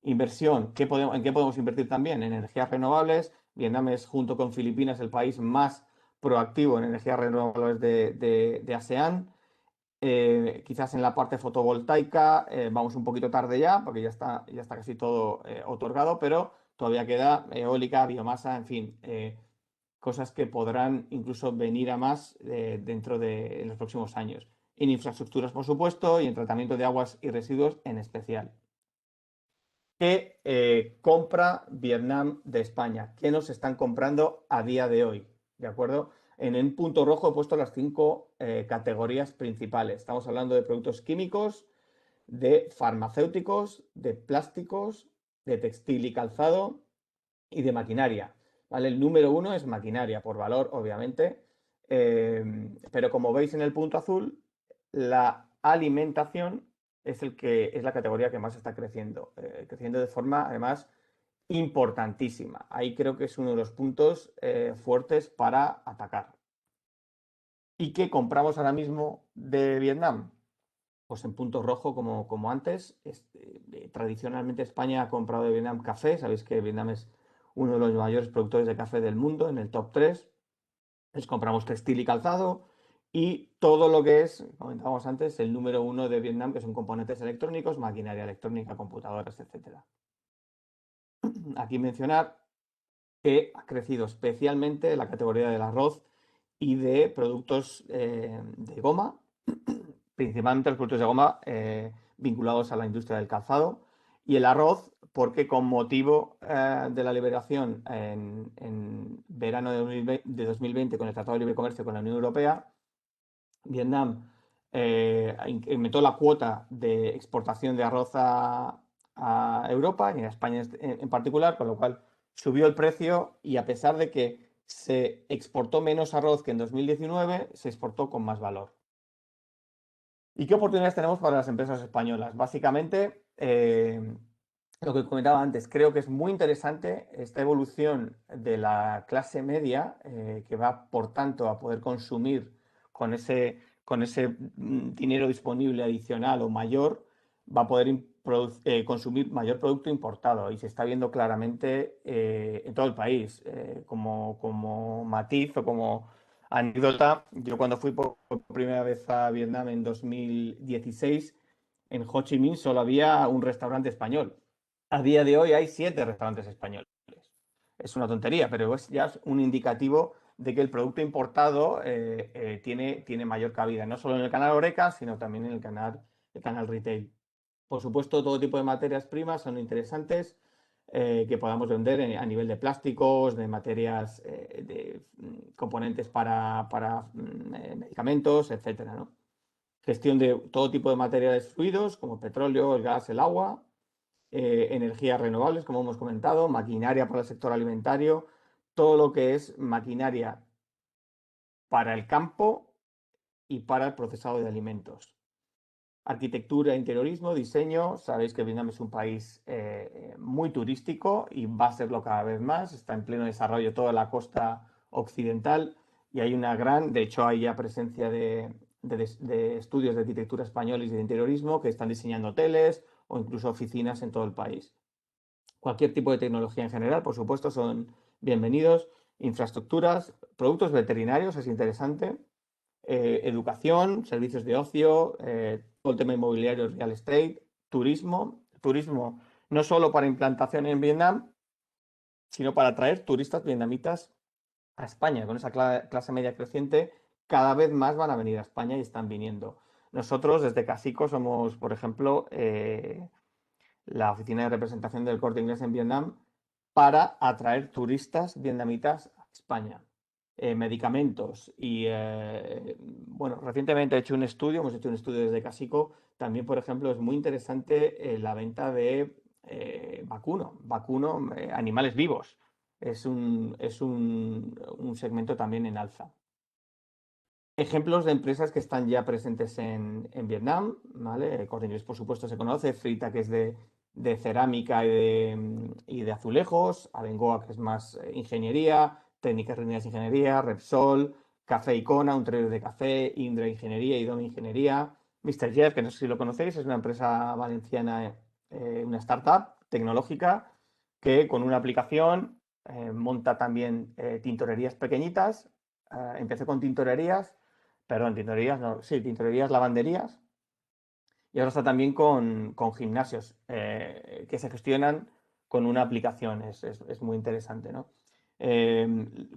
Inversión, ¿en qué podemos invertir también? En energías renovables. Vietnam es, junto con Filipinas, el país más proactivo en energías renovables de ASEAN. Quizás en la parte fotovoltaica vamos un poquito tarde ya, porque ya está casi todo otorgado, pero todavía queda eólica, biomasa, en fin, cosas que podrán incluso venir a más en los próximos años. En infraestructuras, por supuesto, y en tratamiento de aguas y residuos en especial. ¿Qué compra Vietnam de España? ¿Qué nos están comprando a día de hoy? ¿De acuerdo? En un punto rojo he puesto las 5 categorías principales. Estamos hablando de productos químicos, de farmacéuticos, de plásticos, de textil y calzado y de maquinaria. ¿Vale? El número 1 es maquinaria, por valor, obviamente. Pero como veis en el punto azul, la alimentación es la categoría que más está creciendo, creciendo de forma además importantísima. Ahí creo que es uno de los puntos fuertes para atacar. ¿Y qué compramos ahora mismo de Vietnam? Pues en punto rojo, como antes. Tradicionalmente España ha comprado de Vietnam café. Sabéis que Vietnam es uno de los mayores productores de café del mundo, en el top 3. Les compramos textil y calzado y todo lo que es, comentábamos antes, el número 1 de Vietnam, que son componentes electrónicos, maquinaria electrónica, computadoras, etc. Aquí mencionar que ha crecido especialmente la categoría del arroz y de productos de goma, principalmente los productos de goma vinculados a la industria del calzado, y el arroz porque con motivo de la liberación en verano de 2020 con el Tratado de Libre Comercio con la Unión Europea, Vietnam incrementó la cuota de exportación de arroz a Europa y a España en particular, con lo cual subió el precio y a pesar de que se exportó menos arroz que en 2019, se exportó con más valor. ¿Y qué oportunidades tenemos para las empresas españolas? Básicamente, lo que comentaba antes, creo que es muy interesante esta evolución de la clase media, que va, por tanto, a poder consumir con ese dinero disponible adicional o mayor, va a poder consumir mayor producto importado y se está viendo claramente en todo el país. Como matiz o como anécdota, yo cuando fui por primera vez a Vietnam en 2016, en Ho Chi Minh solo había un restaurante español. A día de hoy hay 7 restaurantes españoles. Es una tontería, pero es ya un indicativo de que el producto importado tiene mayor cabida, no solo en el canal Horeca, sino también en el canal retail. Por supuesto, todo tipo de materias primas son interesantes que podamos vender a nivel de plásticos, de materias, de componentes para medicamentos, etcétera, ¿no? Gestión de todo tipo de materiales fluidos como petróleo, el gas, el agua, energías renovables, como hemos comentado, maquinaria para el sector alimentario, todo lo que es maquinaria para el campo y para el procesado de alimentos. Arquitectura, interiorismo, diseño. Sabéis que Vietnam es un país muy turístico y va a serlo cada vez más. Está en pleno desarrollo toda la costa occidental y hay de hecho hay ya presencia de estudios de arquitectura españoles y de interiorismo que están diseñando hoteles o incluso oficinas en todo el país. Cualquier tipo de tecnología en general, por supuesto, son bienvenidos. Infraestructuras, productos veterinarios, es interesante. Educación, servicios de ocio, todo el tema inmobiliario, real estate, turismo no solo para implantación en Vietnam, sino para atraer turistas vietnamitas a España. Con esa clase media creciente, cada vez más van a venir a España y están viniendo. Nosotros desde Casico somos, por ejemplo, la oficina de representación del Corte Inglés en Vietnam para atraer turistas vietnamitas a España. Medicamentos y, bueno, recientemente hemos hecho un estudio desde Casico. También, por ejemplo, es muy interesante la venta de vacuno, animales vivos. Es un segmento también en alza. Ejemplos de empresas que están ya presentes en Vietnam, ¿vale? Corte Inglés, por supuesto, se conoce, Frita, que es de cerámica y de azulejos, Abengoa, que es más ingeniería, Técnicas Reunidas de Ingeniería, Repsol, Café Icona, un trader de café, Indra Ingeniería, Idom Ingeniería, Mr. Jeff, que no sé si lo conocéis, es una empresa valenciana, una startup tecnológica que con una aplicación monta también tintorerías pequeñitas. Empecé con tintorerías, perdón, tintorerías, no, sí, tintorerías, lavanderías, y ahora está también con gimnasios que se gestionan con una aplicación. Es muy interesante, ¿no?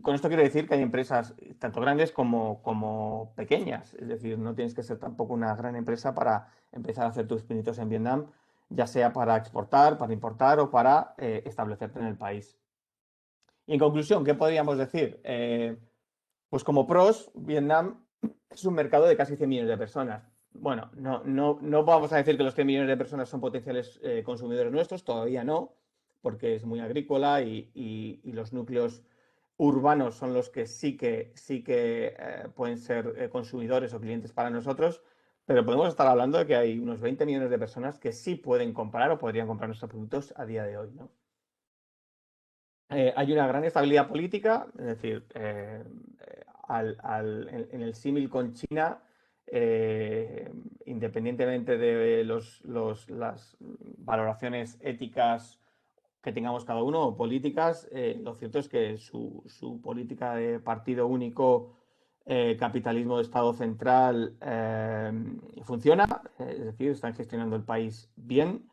Con esto quiero decir que hay empresas tanto grandes como pequeñas, es decir, no tienes que ser tampoco una gran empresa para empezar a hacer tus pinitos en Vietnam, ya sea para exportar, para importar o para establecerte en el país. Y en conclusión, ¿qué podríamos decir? Pues como pros, Vietnam es un mercado de casi 100 millones de personas. Bueno, no vamos a decir que los 100 millones de personas son potenciales consumidores nuestros, todavía no, porque es muy agrícola y los núcleos urbanos son los que sí que pueden ser consumidores o clientes para nosotros, pero podemos estar hablando de que hay unos 20 millones de personas que sí pueden comprar o podrían comprar nuestros productos a día de hoy, ¿no? Hay una gran estabilidad política, es decir, en el símil con China, independientemente de las valoraciones éticas que tengamos cada uno o políticas, lo cierto es que su política de partido único, capitalismo de Estado central, funciona, es decir, están gestionando el país bien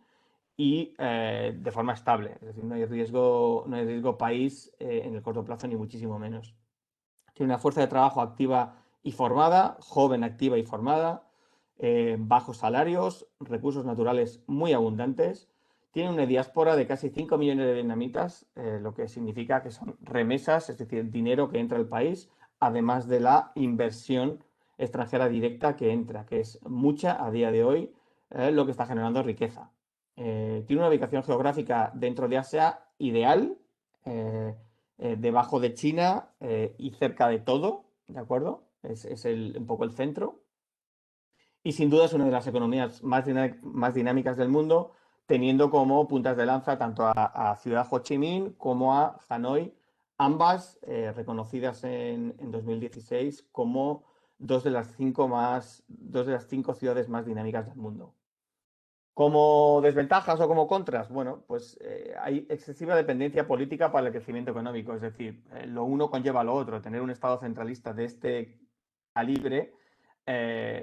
y de forma estable. Es decir, no hay riesgo país en el corto plazo, ni muchísimo menos. Tiene una fuerza de trabajo activa y formada, joven, activa y formada, bajos salarios, recursos naturales muy abundantes. Tiene una diáspora de casi 5 millones de vietnamitas, lo que significa que son remesas, es decir, dinero que entra al país, además de la inversión extranjera directa que entra, que es mucha a día de hoy, lo que está generando riqueza. Tiene una ubicación geográfica dentro de Asia ideal, debajo de China y cerca de todo, ¿de acuerdo? Es un poco el centro. Y sin duda es una de las economías más dinámicas del mundo, teniendo como puntas de lanza tanto a Ciudad Ho Chi Minh como a Hanoi, ambas reconocidas en 2016 como dos de las cinco ciudades más dinámicas del mundo. Como desventajas o como contras, bueno, pues hay excesiva dependencia política para el crecimiento económico, es decir, lo uno conlleva lo otro. Tener un Estado centralista de este calibre,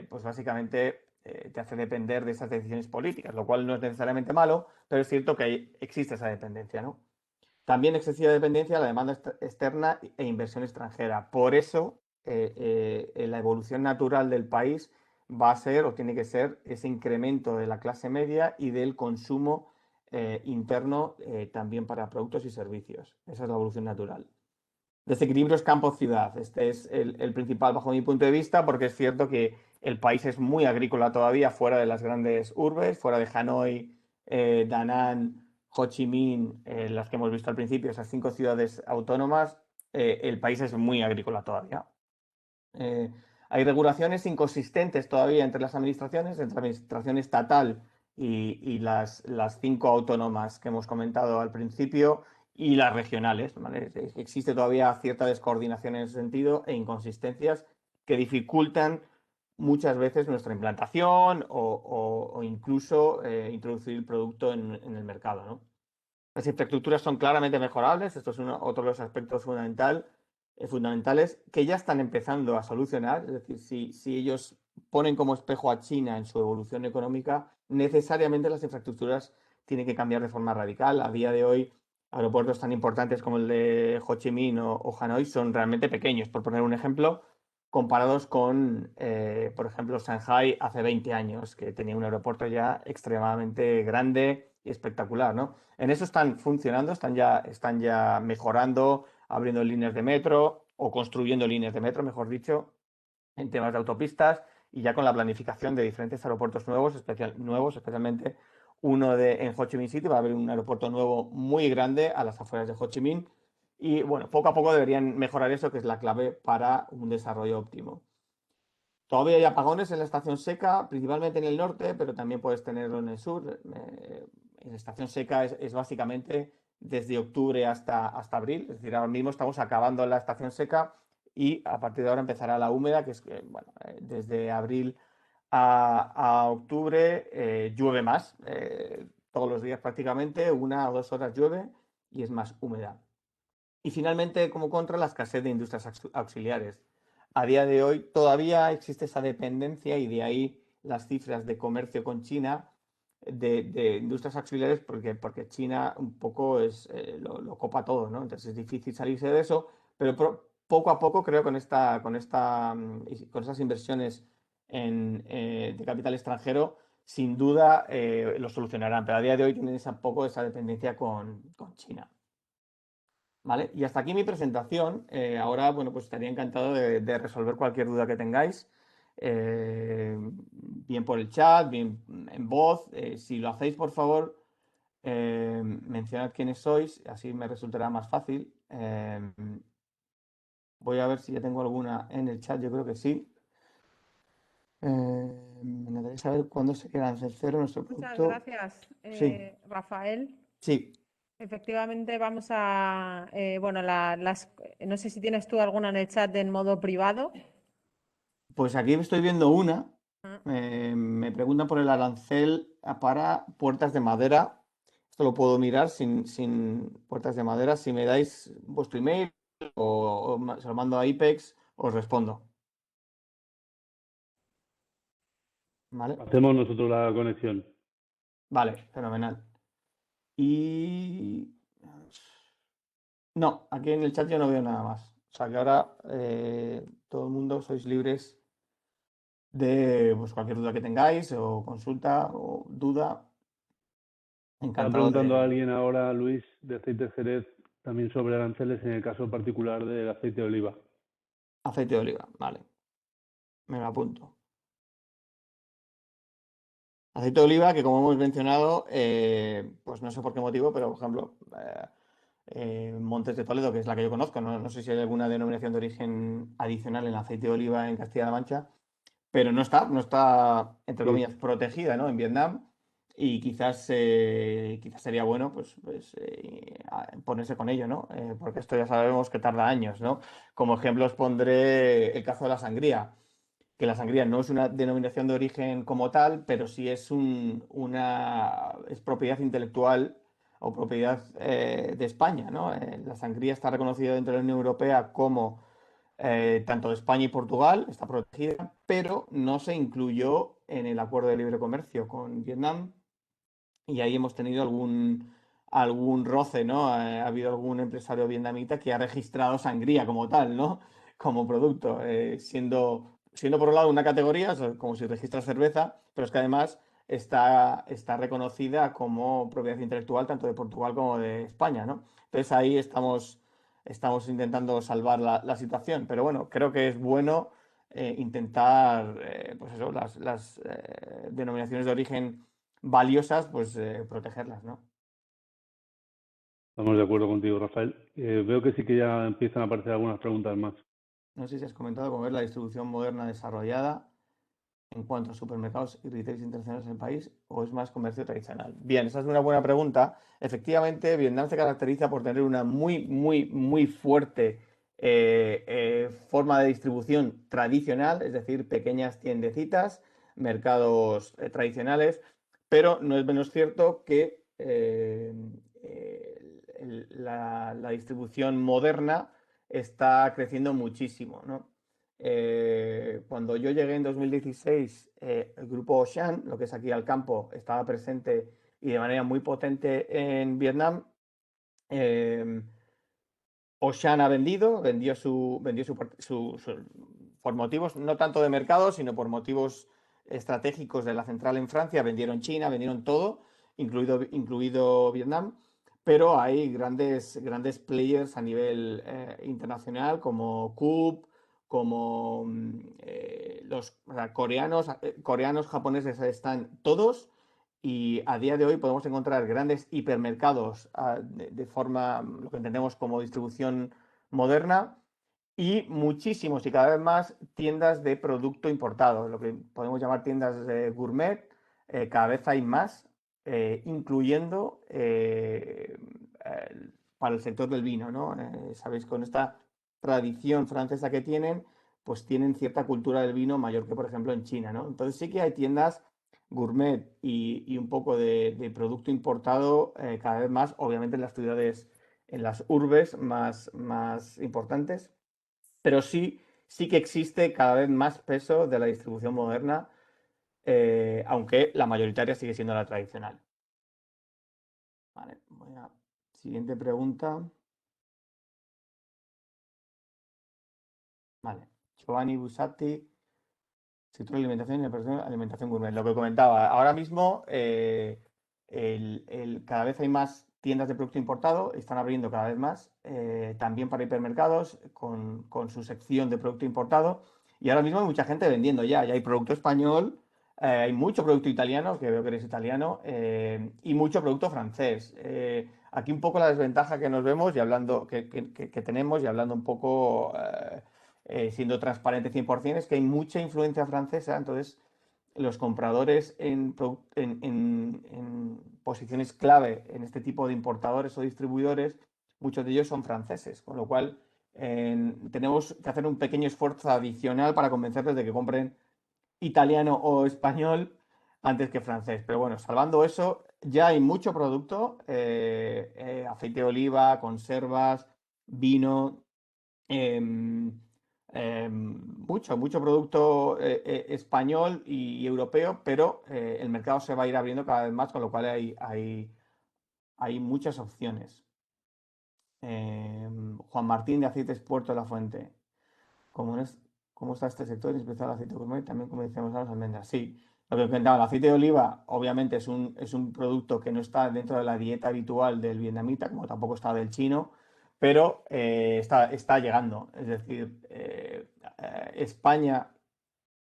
pues básicamente te hace depender de esas decisiones políticas, lo cual no es necesariamente malo, pero es cierto que existe esa dependencia, ¿no? También excesiva dependencia de la demanda externa e inversión extranjera. Por eso, la evolución natural del país va a ser o tiene que ser ese incremento de la clase media y del consumo interno también para productos y servicios. Esa es la evolución natural. Desequilibrios campo-ciudad. Este es el principal bajo mi punto de vista, porque es cierto que el país es muy agrícola todavía fuera de las grandes urbes, fuera de Hanoi, Da Nang, Ho Chi Minh, las que hemos visto al principio, esas 5 ciudades autónomas, el país es muy agrícola todavía. Hay regulaciones inconsistentes todavía entre las administraciones, entre la administración estatal y las 5 autónomas que hemos comentado al principio y las regionales, ¿vale? Existe todavía cierta descoordinación en ese sentido e inconsistencias que dificultan muchas veces nuestra implantación o incluso introducir el producto en el mercado, ¿no? Las infraestructuras son claramente mejorables, esto es otro de los aspectos fundamentales que ya están empezando a solucionar, es decir, si ellos ponen como espejo a China en su evolución económica, necesariamente las infraestructuras tienen que cambiar de forma radical. A día de hoy aeropuertos tan importantes como el de Ho Chi Minh o Hanoi son realmente pequeños, por poner un ejemplo, comparados con, por ejemplo, Shanghai hace 20 años, que tenía un aeropuerto ya extremadamente grande y espectacular, ¿no? En eso están funcionando, están ya mejorando, abriendo líneas de metro o construyendo líneas de metro, mejor dicho, en temas de autopistas y ya con la planificación de diferentes aeropuertos nuevos, especialmente en Ho Chi Minh City. Va a haber un aeropuerto nuevo muy grande a las afueras de Ho Chi Minh y bueno, poco a poco deberían mejorar eso, que es la clave para un desarrollo óptimo. Todavía hay apagones en la estación seca, principalmente en el norte, pero también puedes tenerlo en el sur. En la estación seca es básicamente desde octubre hasta abril, es decir, ahora mismo estamos acabando la estación seca y a partir de ahora empezará la húmeda, que es bueno, desde abril a octubre llueve más, todos los días prácticamente, 1 o 2 horas llueve y es más húmeda. Y finalmente, como contra, la escasez de industrias auxiliares. A día de hoy todavía existe esa dependencia y de ahí las cifras de comercio con China de industrias auxiliares porque China un poco lo copa todo, ¿no? Entonces es difícil salirse de eso, pero poco a poco creo con esas inversiones de capital extranjero, sin duda lo solucionarán, pero a día de hoy tienen poco esa dependencia con China. ¿Vale? Y hasta aquí mi presentación. Ahora, bueno, pues estaría encantado de resolver cualquier duda que tengáis, bien por el chat, bien en voz. Si lo hacéis, por favor, mencionad quiénes sois, así me resultará más fácil. Voy a ver si ya tengo alguna en el chat, yo creo que sí. Me encantaría saber cuándo se queda en cero nuestro Muchas producto. gracias, Sí, Rafael. sí. Efectivamente, vamos a, bueno, no sé si tienes tú alguna en el chat en modo privado. Pues aquí estoy viendo una. Ah, Me preguntan por el arancel para puertas de madera. Esto lo puedo mirar sin puertas de madera. Si me dais vuestro email se lo mando a IPEX, os respondo. ¿Vale? Hacemos nosotros la conexión. Vale, fenomenal. Y no, aquí en el chat yo no veo nada más. O sea que ahora todo el mundo sois libres de pues, cualquier duda que tengáis o consulta o duda. Estaba Encantado preguntando a de alguien ahora, Luis, de aceite Jerez, también sobre aranceles en el caso particular del aceite de oliva. aceite de oliva. Vale, me lo apunto. Aceite de oliva que, como hemos mencionado, pues no sé por qué motivo, pero por ejemplo, Montes de Toledo, que es la que yo conozco, no sé si hay alguna denominación de origen adicional en aceite de oliva en Castilla-La Mancha, pero no está, entre Sí, comillas, protegida, ¿no? En Vietnam. Y quizás sería bueno ponerse con ello, ¿no? Porque esto ya sabemos que tarda años, ¿no? Como ejemplo os pondré el caso de la sangría, que la sangría no es una denominación de origen como tal, pero sí es propiedad intelectual o propiedad de España, ¿no? La sangría está reconocida dentro de la Unión Europea como tanto de España y Portugal, está protegida, pero no se incluyó en el acuerdo de libre comercio con Vietnam y ahí hemos tenido algún roce, ¿no? Ha habido algún empresario vietnamita que ha registrado sangría como tal, ¿no? Como producto, siendo por un lado una categoría, o sea, como si registras cerveza, pero es que además está reconocida como propiedad intelectual tanto de Portugal como de España, ¿no? Entonces ahí estamos intentando salvar la situación, pero bueno, creo que es bueno intentar, pues eso, las denominaciones de origen valiosas, pues protegerlas, ¿no? estamos de acuerdo contigo, Rafael. Veo que sí que ya empiezan a aparecer algunas preguntas más. No sé si has comentado cómo es la distribución moderna desarrollada en cuanto a supermercados y retailers internacionales en el país, o es más comercio tradicional. Bien, esa es una buena pregunta. Efectivamente, Vietnam se caracteriza por tener una muy, muy, muy fuerte forma de distribución tradicional, es decir, pequeñas tiendecitas, mercados tradicionales, pero no es menos cierto que la distribución moderna está creciendo muchísimo, ¿no? Cuando yo llegué en 2016, el grupo Ocean, lo que es aquí al campo, estaba presente y de manera muy potente en Vietnam. Eh, Auchan por motivos no tanto de mercado, sino por motivos estratégicos de la central en Francia. Vendieron China, vendieron todo, incluido Vietnam. Pero hay grandes players a nivel internacional como Coop, como o sea, coreanos, japoneses, están todos. Y a día de hoy podemos encontrar grandes hipermercados de forma, lo que entendemos como distribución moderna, y muchísimos y cada vez más tiendas de producto importado, lo que podemos llamar tiendas gourmet. Cada vez hay más, incluyendo para el sector del vino, ¿no? Sabéis, con esta tradición francesa que tienen, pues tienen cierta cultura del vino mayor que, por ejemplo, en China, ¿no? Entonces sí que hay tiendas gourmet y un poco de producto importado cada vez más, obviamente en las ciudades, en las urbes más importantes, pero sí que existe cada vez más peso de la distribución moderna, aunque la mayoritaria sigue siendo la tradicional. Vale, siguiente pregunta. Vale, Giovanni Busatti. Sector de alimentación y alimentación gourmet. Lo que comentaba, ahora mismo cada vez hay más tiendas de producto importado, están abriendo cada vez más, también para hipermercados con su sección de producto importado. Y ahora mismo hay mucha gente vendiendo ya hay producto español, hay mucho producto italiano, que veo que eres italiano, y mucho producto francés. Aquí un poco la desventaja que nos vemos y hablando que tenemos y hablando un poco siendo transparente 100%, es que hay mucha influencia francesa. Entonces los compradores en posiciones clave en este tipo de importadores o distribuidores, muchos de ellos son franceses, con lo cual tenemos que hacer un pequeño esfuerzo adicional para convencerles de que compren italiano o español antes que francés. Pero bueno, salvando eso, ya hay mucho producto, aceite de oliva, conservas, vino, mucho producto español y europeo, pero el mercado se va a ir abriendo cada vez más, con lo cual hay muchas opciones. Juan Martín de Aceites Puerto de la Fuente. ¿Cómo está este sector, en especial el aceite gourmet? También, como decíamos, las almendras. Sí, lo que comentaba, el aceite de oliva, obviamente, es un producto que no está dentro de la dieta habitual del vietnamita, como tampoco está del chino, pero está llegando. Es decir, España,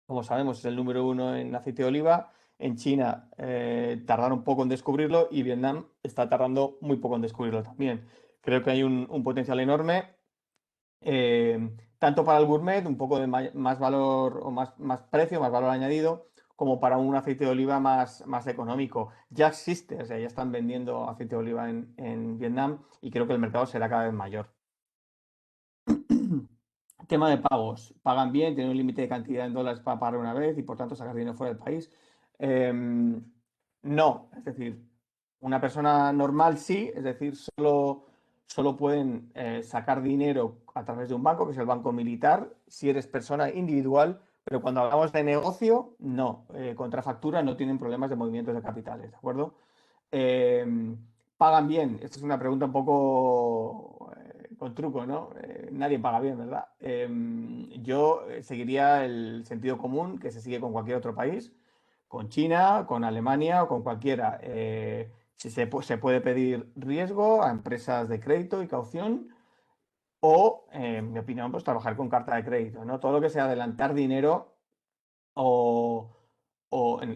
como sabemos, es el número 1 en aceite de oliva. En China tardaron un poco en descubrirlo, y Vietnam está tardando muy poco en descubrirlo también. Creo que hay un potencial enorme. Tanto para el gourmet, un poco de más valor o más precio, más valor añadido, como para un aceite de oliva más económico. Ya existe, o sea, ya están vendiendo aceite de oliva en Vietnam, y creo que el mercado será cada vez mayor. Tema de pagos. Pagan bien, tienen un límite de cantidad en dólares para pagar una vez y por tanto sacar dinero fuera del país. No, es decir, una persona normal sí, es decir, solo pueden sacar dinero a través de un banco, que es el banco militar, si eres persona individual, pero cuando hablamos de negocio, no. Contra factura no tienen problemas de movimientos de capitales, ¿de acuerdo? ¿Pagan bien? Esta es una pregunta un poco con truco, ¿no? Nadie paga bien, ¿verdad? Yo seguiría el sentido común que se sigue con cualquier otro país, con China, con Alemania o con cualquiera. Si se puede pedir riesgo a empresas de crédito y caución, o, en mi opinión, pues trabajar con carta de crédito, ¿no? Todo lo que sea adelantar dinero, o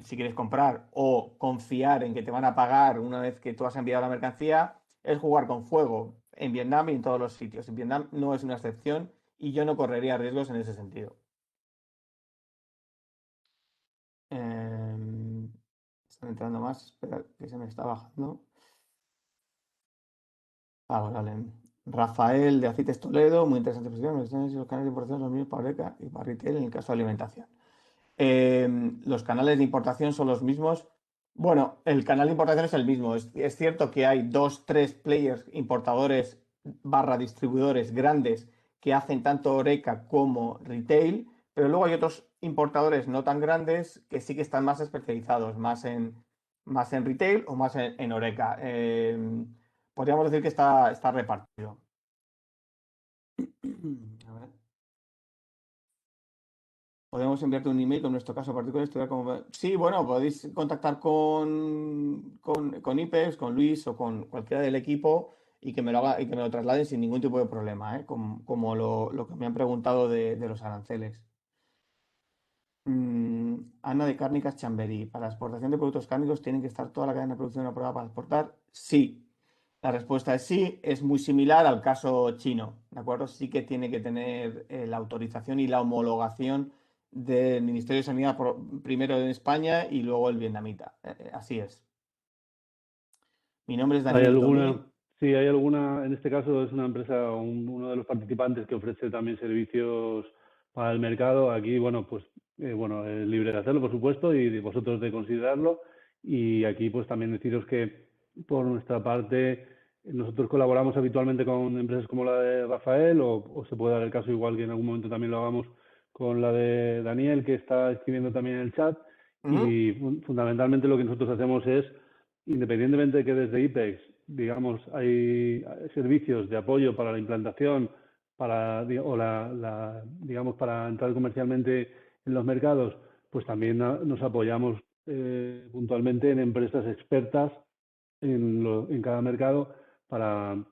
si quieres comprar, o confiar en que te van a pagar una vez que tú has enviado la mercancía, es jugar con fuego en Vietnam y en todos los sitios. En Vietnam no es una excepción, y yo no correría riesgos en ese sentido. Están entrando más, espera que se me está bajando. Vale. Rafael de Aceites Toledo, muy interesante presentación. Los canales de importación son los mismos para Oreca y para retail en el caso de alimentación. Los canales de importación son los mismos. Bueno, el canal de importación es el mismo. Es cierto que hay 2, 3 players importadores / distribuidores grandes que hacen tanto Oreca como retail, pero luego hay otros importadores no tan grandes que sí que están más especializados, más en retail o más en Oreca. podríamos decir que está repartido. A ver. Podemos enviarte un email con nuestro caso particular. Sí, bueno, podéis contactar con IPEX, con Luis o con cualquiera del equipo y que me lo haga y que me lo trasladen sin ningún tipo de problema, ¿eh? Como lo que me han preguntado de los aranceles. Ana de Cárnicas Chamberí. Para la exportación de productos cárnicos tienen que estar toda la cadena de producción aprobada para exportar. Sí. La respuesta es sí. Es muy similar al caso chino, ¿de acuerdo? Sí que tiene que tener la autorización y la homologación del Ministerio de Sanidad primero en España y luego el vietnamita. Así es. Mi nombre es ¿Hay Daniel alguna? Tomí. Sí, hay alguna, en este caso es una empresa, uno de los participantes que ofrece también servicios para el mercado. Aquí, bueno, pues, bueno, es libre de hacerlo, por supuesto, y de vosotros de considerarlo. Y aquí, pues, también deciros que, por nuestra parte, nosotros colaboramos habitualmente con empresas como la de Rafael, o se puede dar el caso igual que en algún momento también lo hagamos con la de Daniel, que está escribiendo también en el chat. Y fundamentalmente lo que nosotros hacemos es, independientemente de que desde IPEX, digamos, hay servicios de apoyo para la implantación, digamos, para entrar comercialmente en los mercados, pues también nos apoyamos puntualmente en empresas expertas en cada mercado para,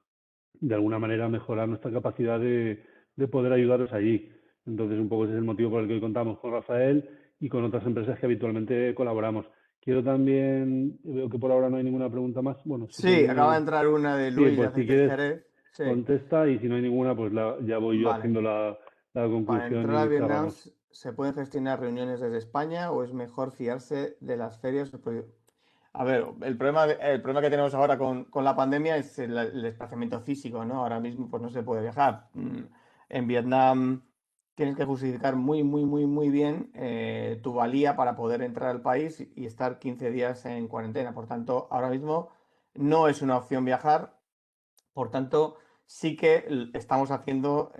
de alguna manera, mejorar nuestra capacidad de poder ayudaros allí. Entonces, un poco ese es el motivo por el que hoy contamos con Rafael y con otras empresas que habitualmente colaboramos. Quiero también, veo que por ahora no hay ninguna pregunta más. Bueno, si Sí, acaba de tiene, entrar una de sí, Luis de pues si Aceites quieres Jerez. Sí, contesta, y si no hay ninguna, pues ya voy yo vale. haciendo la Para conclusión entrar a y Vietnam, cerramos. ¿se pueden gestionar reuniones desde España o es mejor fiarse de las ferias? A ver, el problema que tenemos ahora con la pandemia es el desplazamiento físico, ¿no? Ahora mismo pues no se puede viajar. En Vietnam tienes que justificar muy, muy, muy, muy bien tu valía para poder entrar al país y estar 15 días en cuarentena. Por tanto, ahora mismo no es una opción viajar. Por tanto, sí que estamos haciendo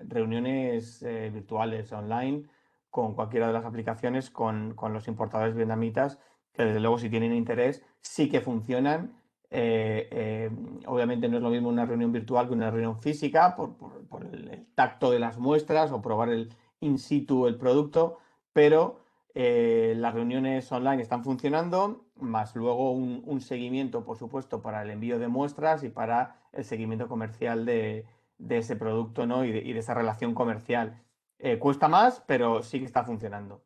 reuniones virtuales online con cualquiera de las aplicaciones con los importadores vietnamitas, que desde luego si tienen interés sí que funcionan. Obviamente no es lo mismo una reunión virtual que una reunión física por el tacto de las muestras o probar el in situ el producto, pero las reuniones online están funcionando, más luego un seguimiento, por supuesto, para el envío de muestras y para el seguimiento comercial de ese producto, ¿no? y de esa relación comercial. Cuesta más, pero sí que está funcionando.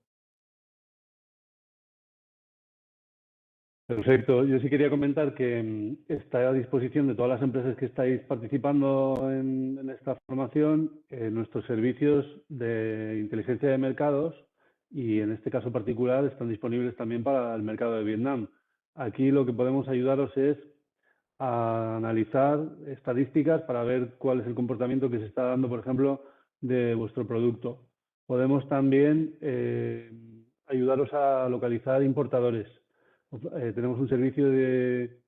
Perfecto. Yo sí quería comentar que está a disposición de todas las empresas que estáis participando en esta formación nuestros servicios de inteligencia de mercados, y en este caso particular están disponibles también para el mercado de Vietnam. Aquí lo que podemos ayudaros es a analizar estadísticas para ver cuál es el comportamiento que se está dando, por ejemplo, de vuestro producto. Podemos también ayudaros a localizar importadores. Tenemos un servicio de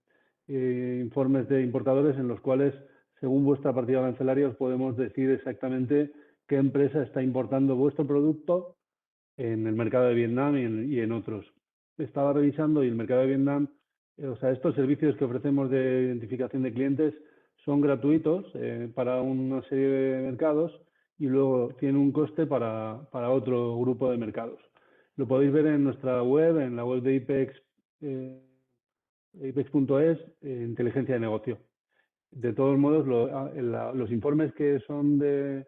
informes de importadores en los cuales, según vuestra partida arancelaria, os podemos decir exactamente qué empresa está importando vuestro producto en el mercado de Vietnam y en otros. Estaba revisando, y el mercado de Vietnam, o sea, estos servicios que ofrecemos de identificación de clientes son gratuitos para una serie de mercados, y luego tienen un coste para otro grupo de mercados. Lo podéis ver en nuestra web, en la web de IPEX, IPEX.es, inteligencia de negocio. De todos modos, los informes que son de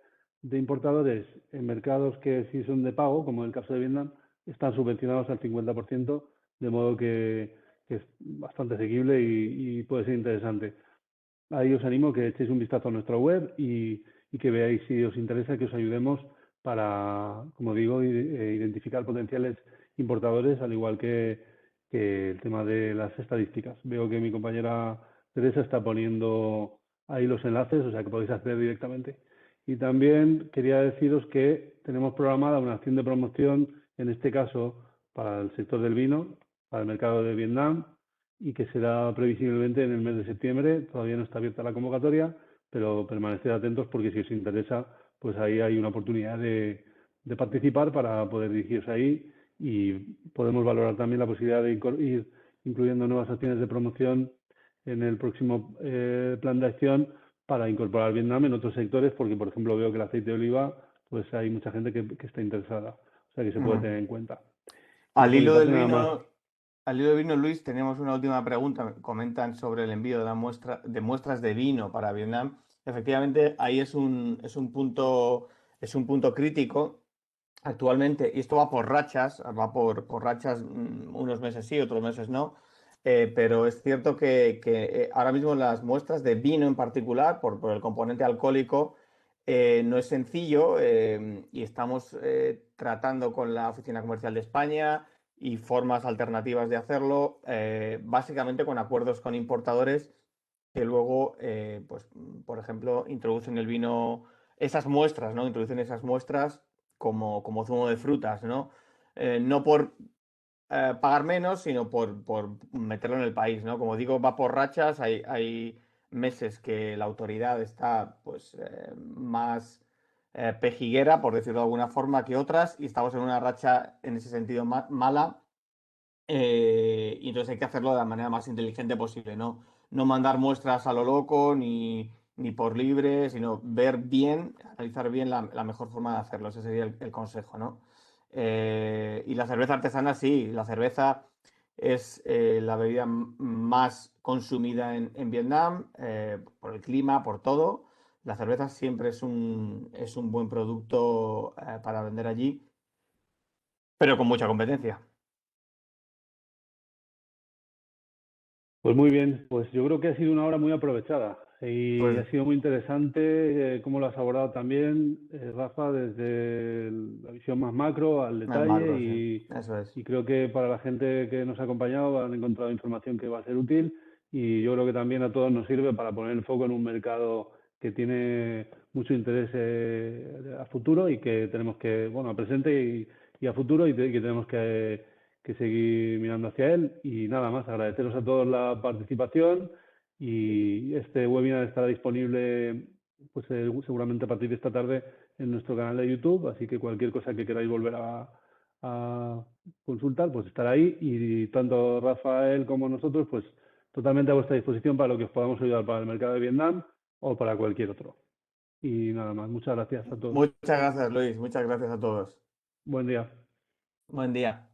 importadores en mercados que sí son de pago, como en el caso de Vietnam, están subvencionados al 50%, de modo que es bastante asequible y puede ser interesante. Ahí os animo que echéis un vistazo a nuestra web y que veáis si os interesa que os ayudemos para, como digo, identificar potenciales importadores, al igual que el tema de las estadísticas. Veo que mi compañera Teresa está poniendo ahí los enlaces, o sea que podéis acceder directamente. Y también quería deciros que tenemos programada una acción de promoción, en este caso para el sector del vino, para el mercado de Vietnam, y que será previsiblemente en el mes de septiembre. Todavía no está abierta la convocatoria, pero permaneced atentos porque si os interesa, pues ahí hay una oportunidad de participar para poder dirigiros ahí, y podemos valorar también la posibilidad de ir incluyendo nuevas acciones de promoción en el próximo plan de acción para incorporar Vietnam en otros sectores, porque, por ejemplo, veo que el aceite de oliva, pues hay mucha gente que está interesada, o sea que se puede tener en cuenta. Y Al por mi hilo parte del nada más. vino, al hilo del vino, Luis, tenemos una última pregunta. Comentan sobre el envío de muestras de vino para Vietnam. Efectivamente, ahí es un punto crítico actualmente, y esto va por rachas, por rachas, unos meses sí, otros meses no. Pero es cierto que ahora mismo las muestras de vino en particular, por el componente alcohólico, no es sencillo, y estamos tratando con la Oficina Comercial de España y formas alternativas de hacerlo, básicamente con acuerdos con importadores que luego, pues, por ejemplo, introducen el vino, esas muestras, ¿no? Introducen esas muestras como zumo de frutas, ¿no? No por pagar menos, sino por meterlo en el país, ¿no? Como digo, va por rachas, hay meses que la autoridad está, pues, más pejiguera, por decirlo de alguna forma, que otras, y estamos en una racha en ese sentido mala, y entonces hay que hacerlo de la manera más inteligente posible, ¿no? No mandar muestras a lo loco ni por libre, sino ver bien, analizar bien la mejor forma de hacerlo. Ese sería el consejo, ¿no? Y la cerveza artesana, sí, la cerveza es la bebida más consumida en Vietnam, por el clima, por todo. La cerveza siempre es un buen producto para vender allí, pero con mucha competencia. Pues muy bien, pues yo creo que ha sido una hora muy aprovechada y Pues ha sido muy interesante cómo lo has abordado también, Rafa, desde la visión más macro al más detalle macro, sí. Eso es. y creo que para la gente que nos ha acompañado han encontrado información que va a ser útil y yo creo que también a todos nos sirve para poner el foco en un mercado que tiene mucho interés a futuro y que tenemos que, bueno, a presente y a futuro que tenemos que seguir mirando hacia él. Y nada más, agradeceros a todos la participación y este webinar estará disponible pues seguramente a partir de esta tarde en nuestro canal de YouTube, así que cualquier cosa que queráis volver a consultar, pues estará ahí y tanto Rafael como nosotros, pues totalmente a vuestra disposición para lo que os podamos ayudar para el mercado de Vietnam o para cualquier otro. Y nada más, muchas gracias a todos. Muchas gracias, Luis. Muchas gracias a todos. Buen día. Buen día.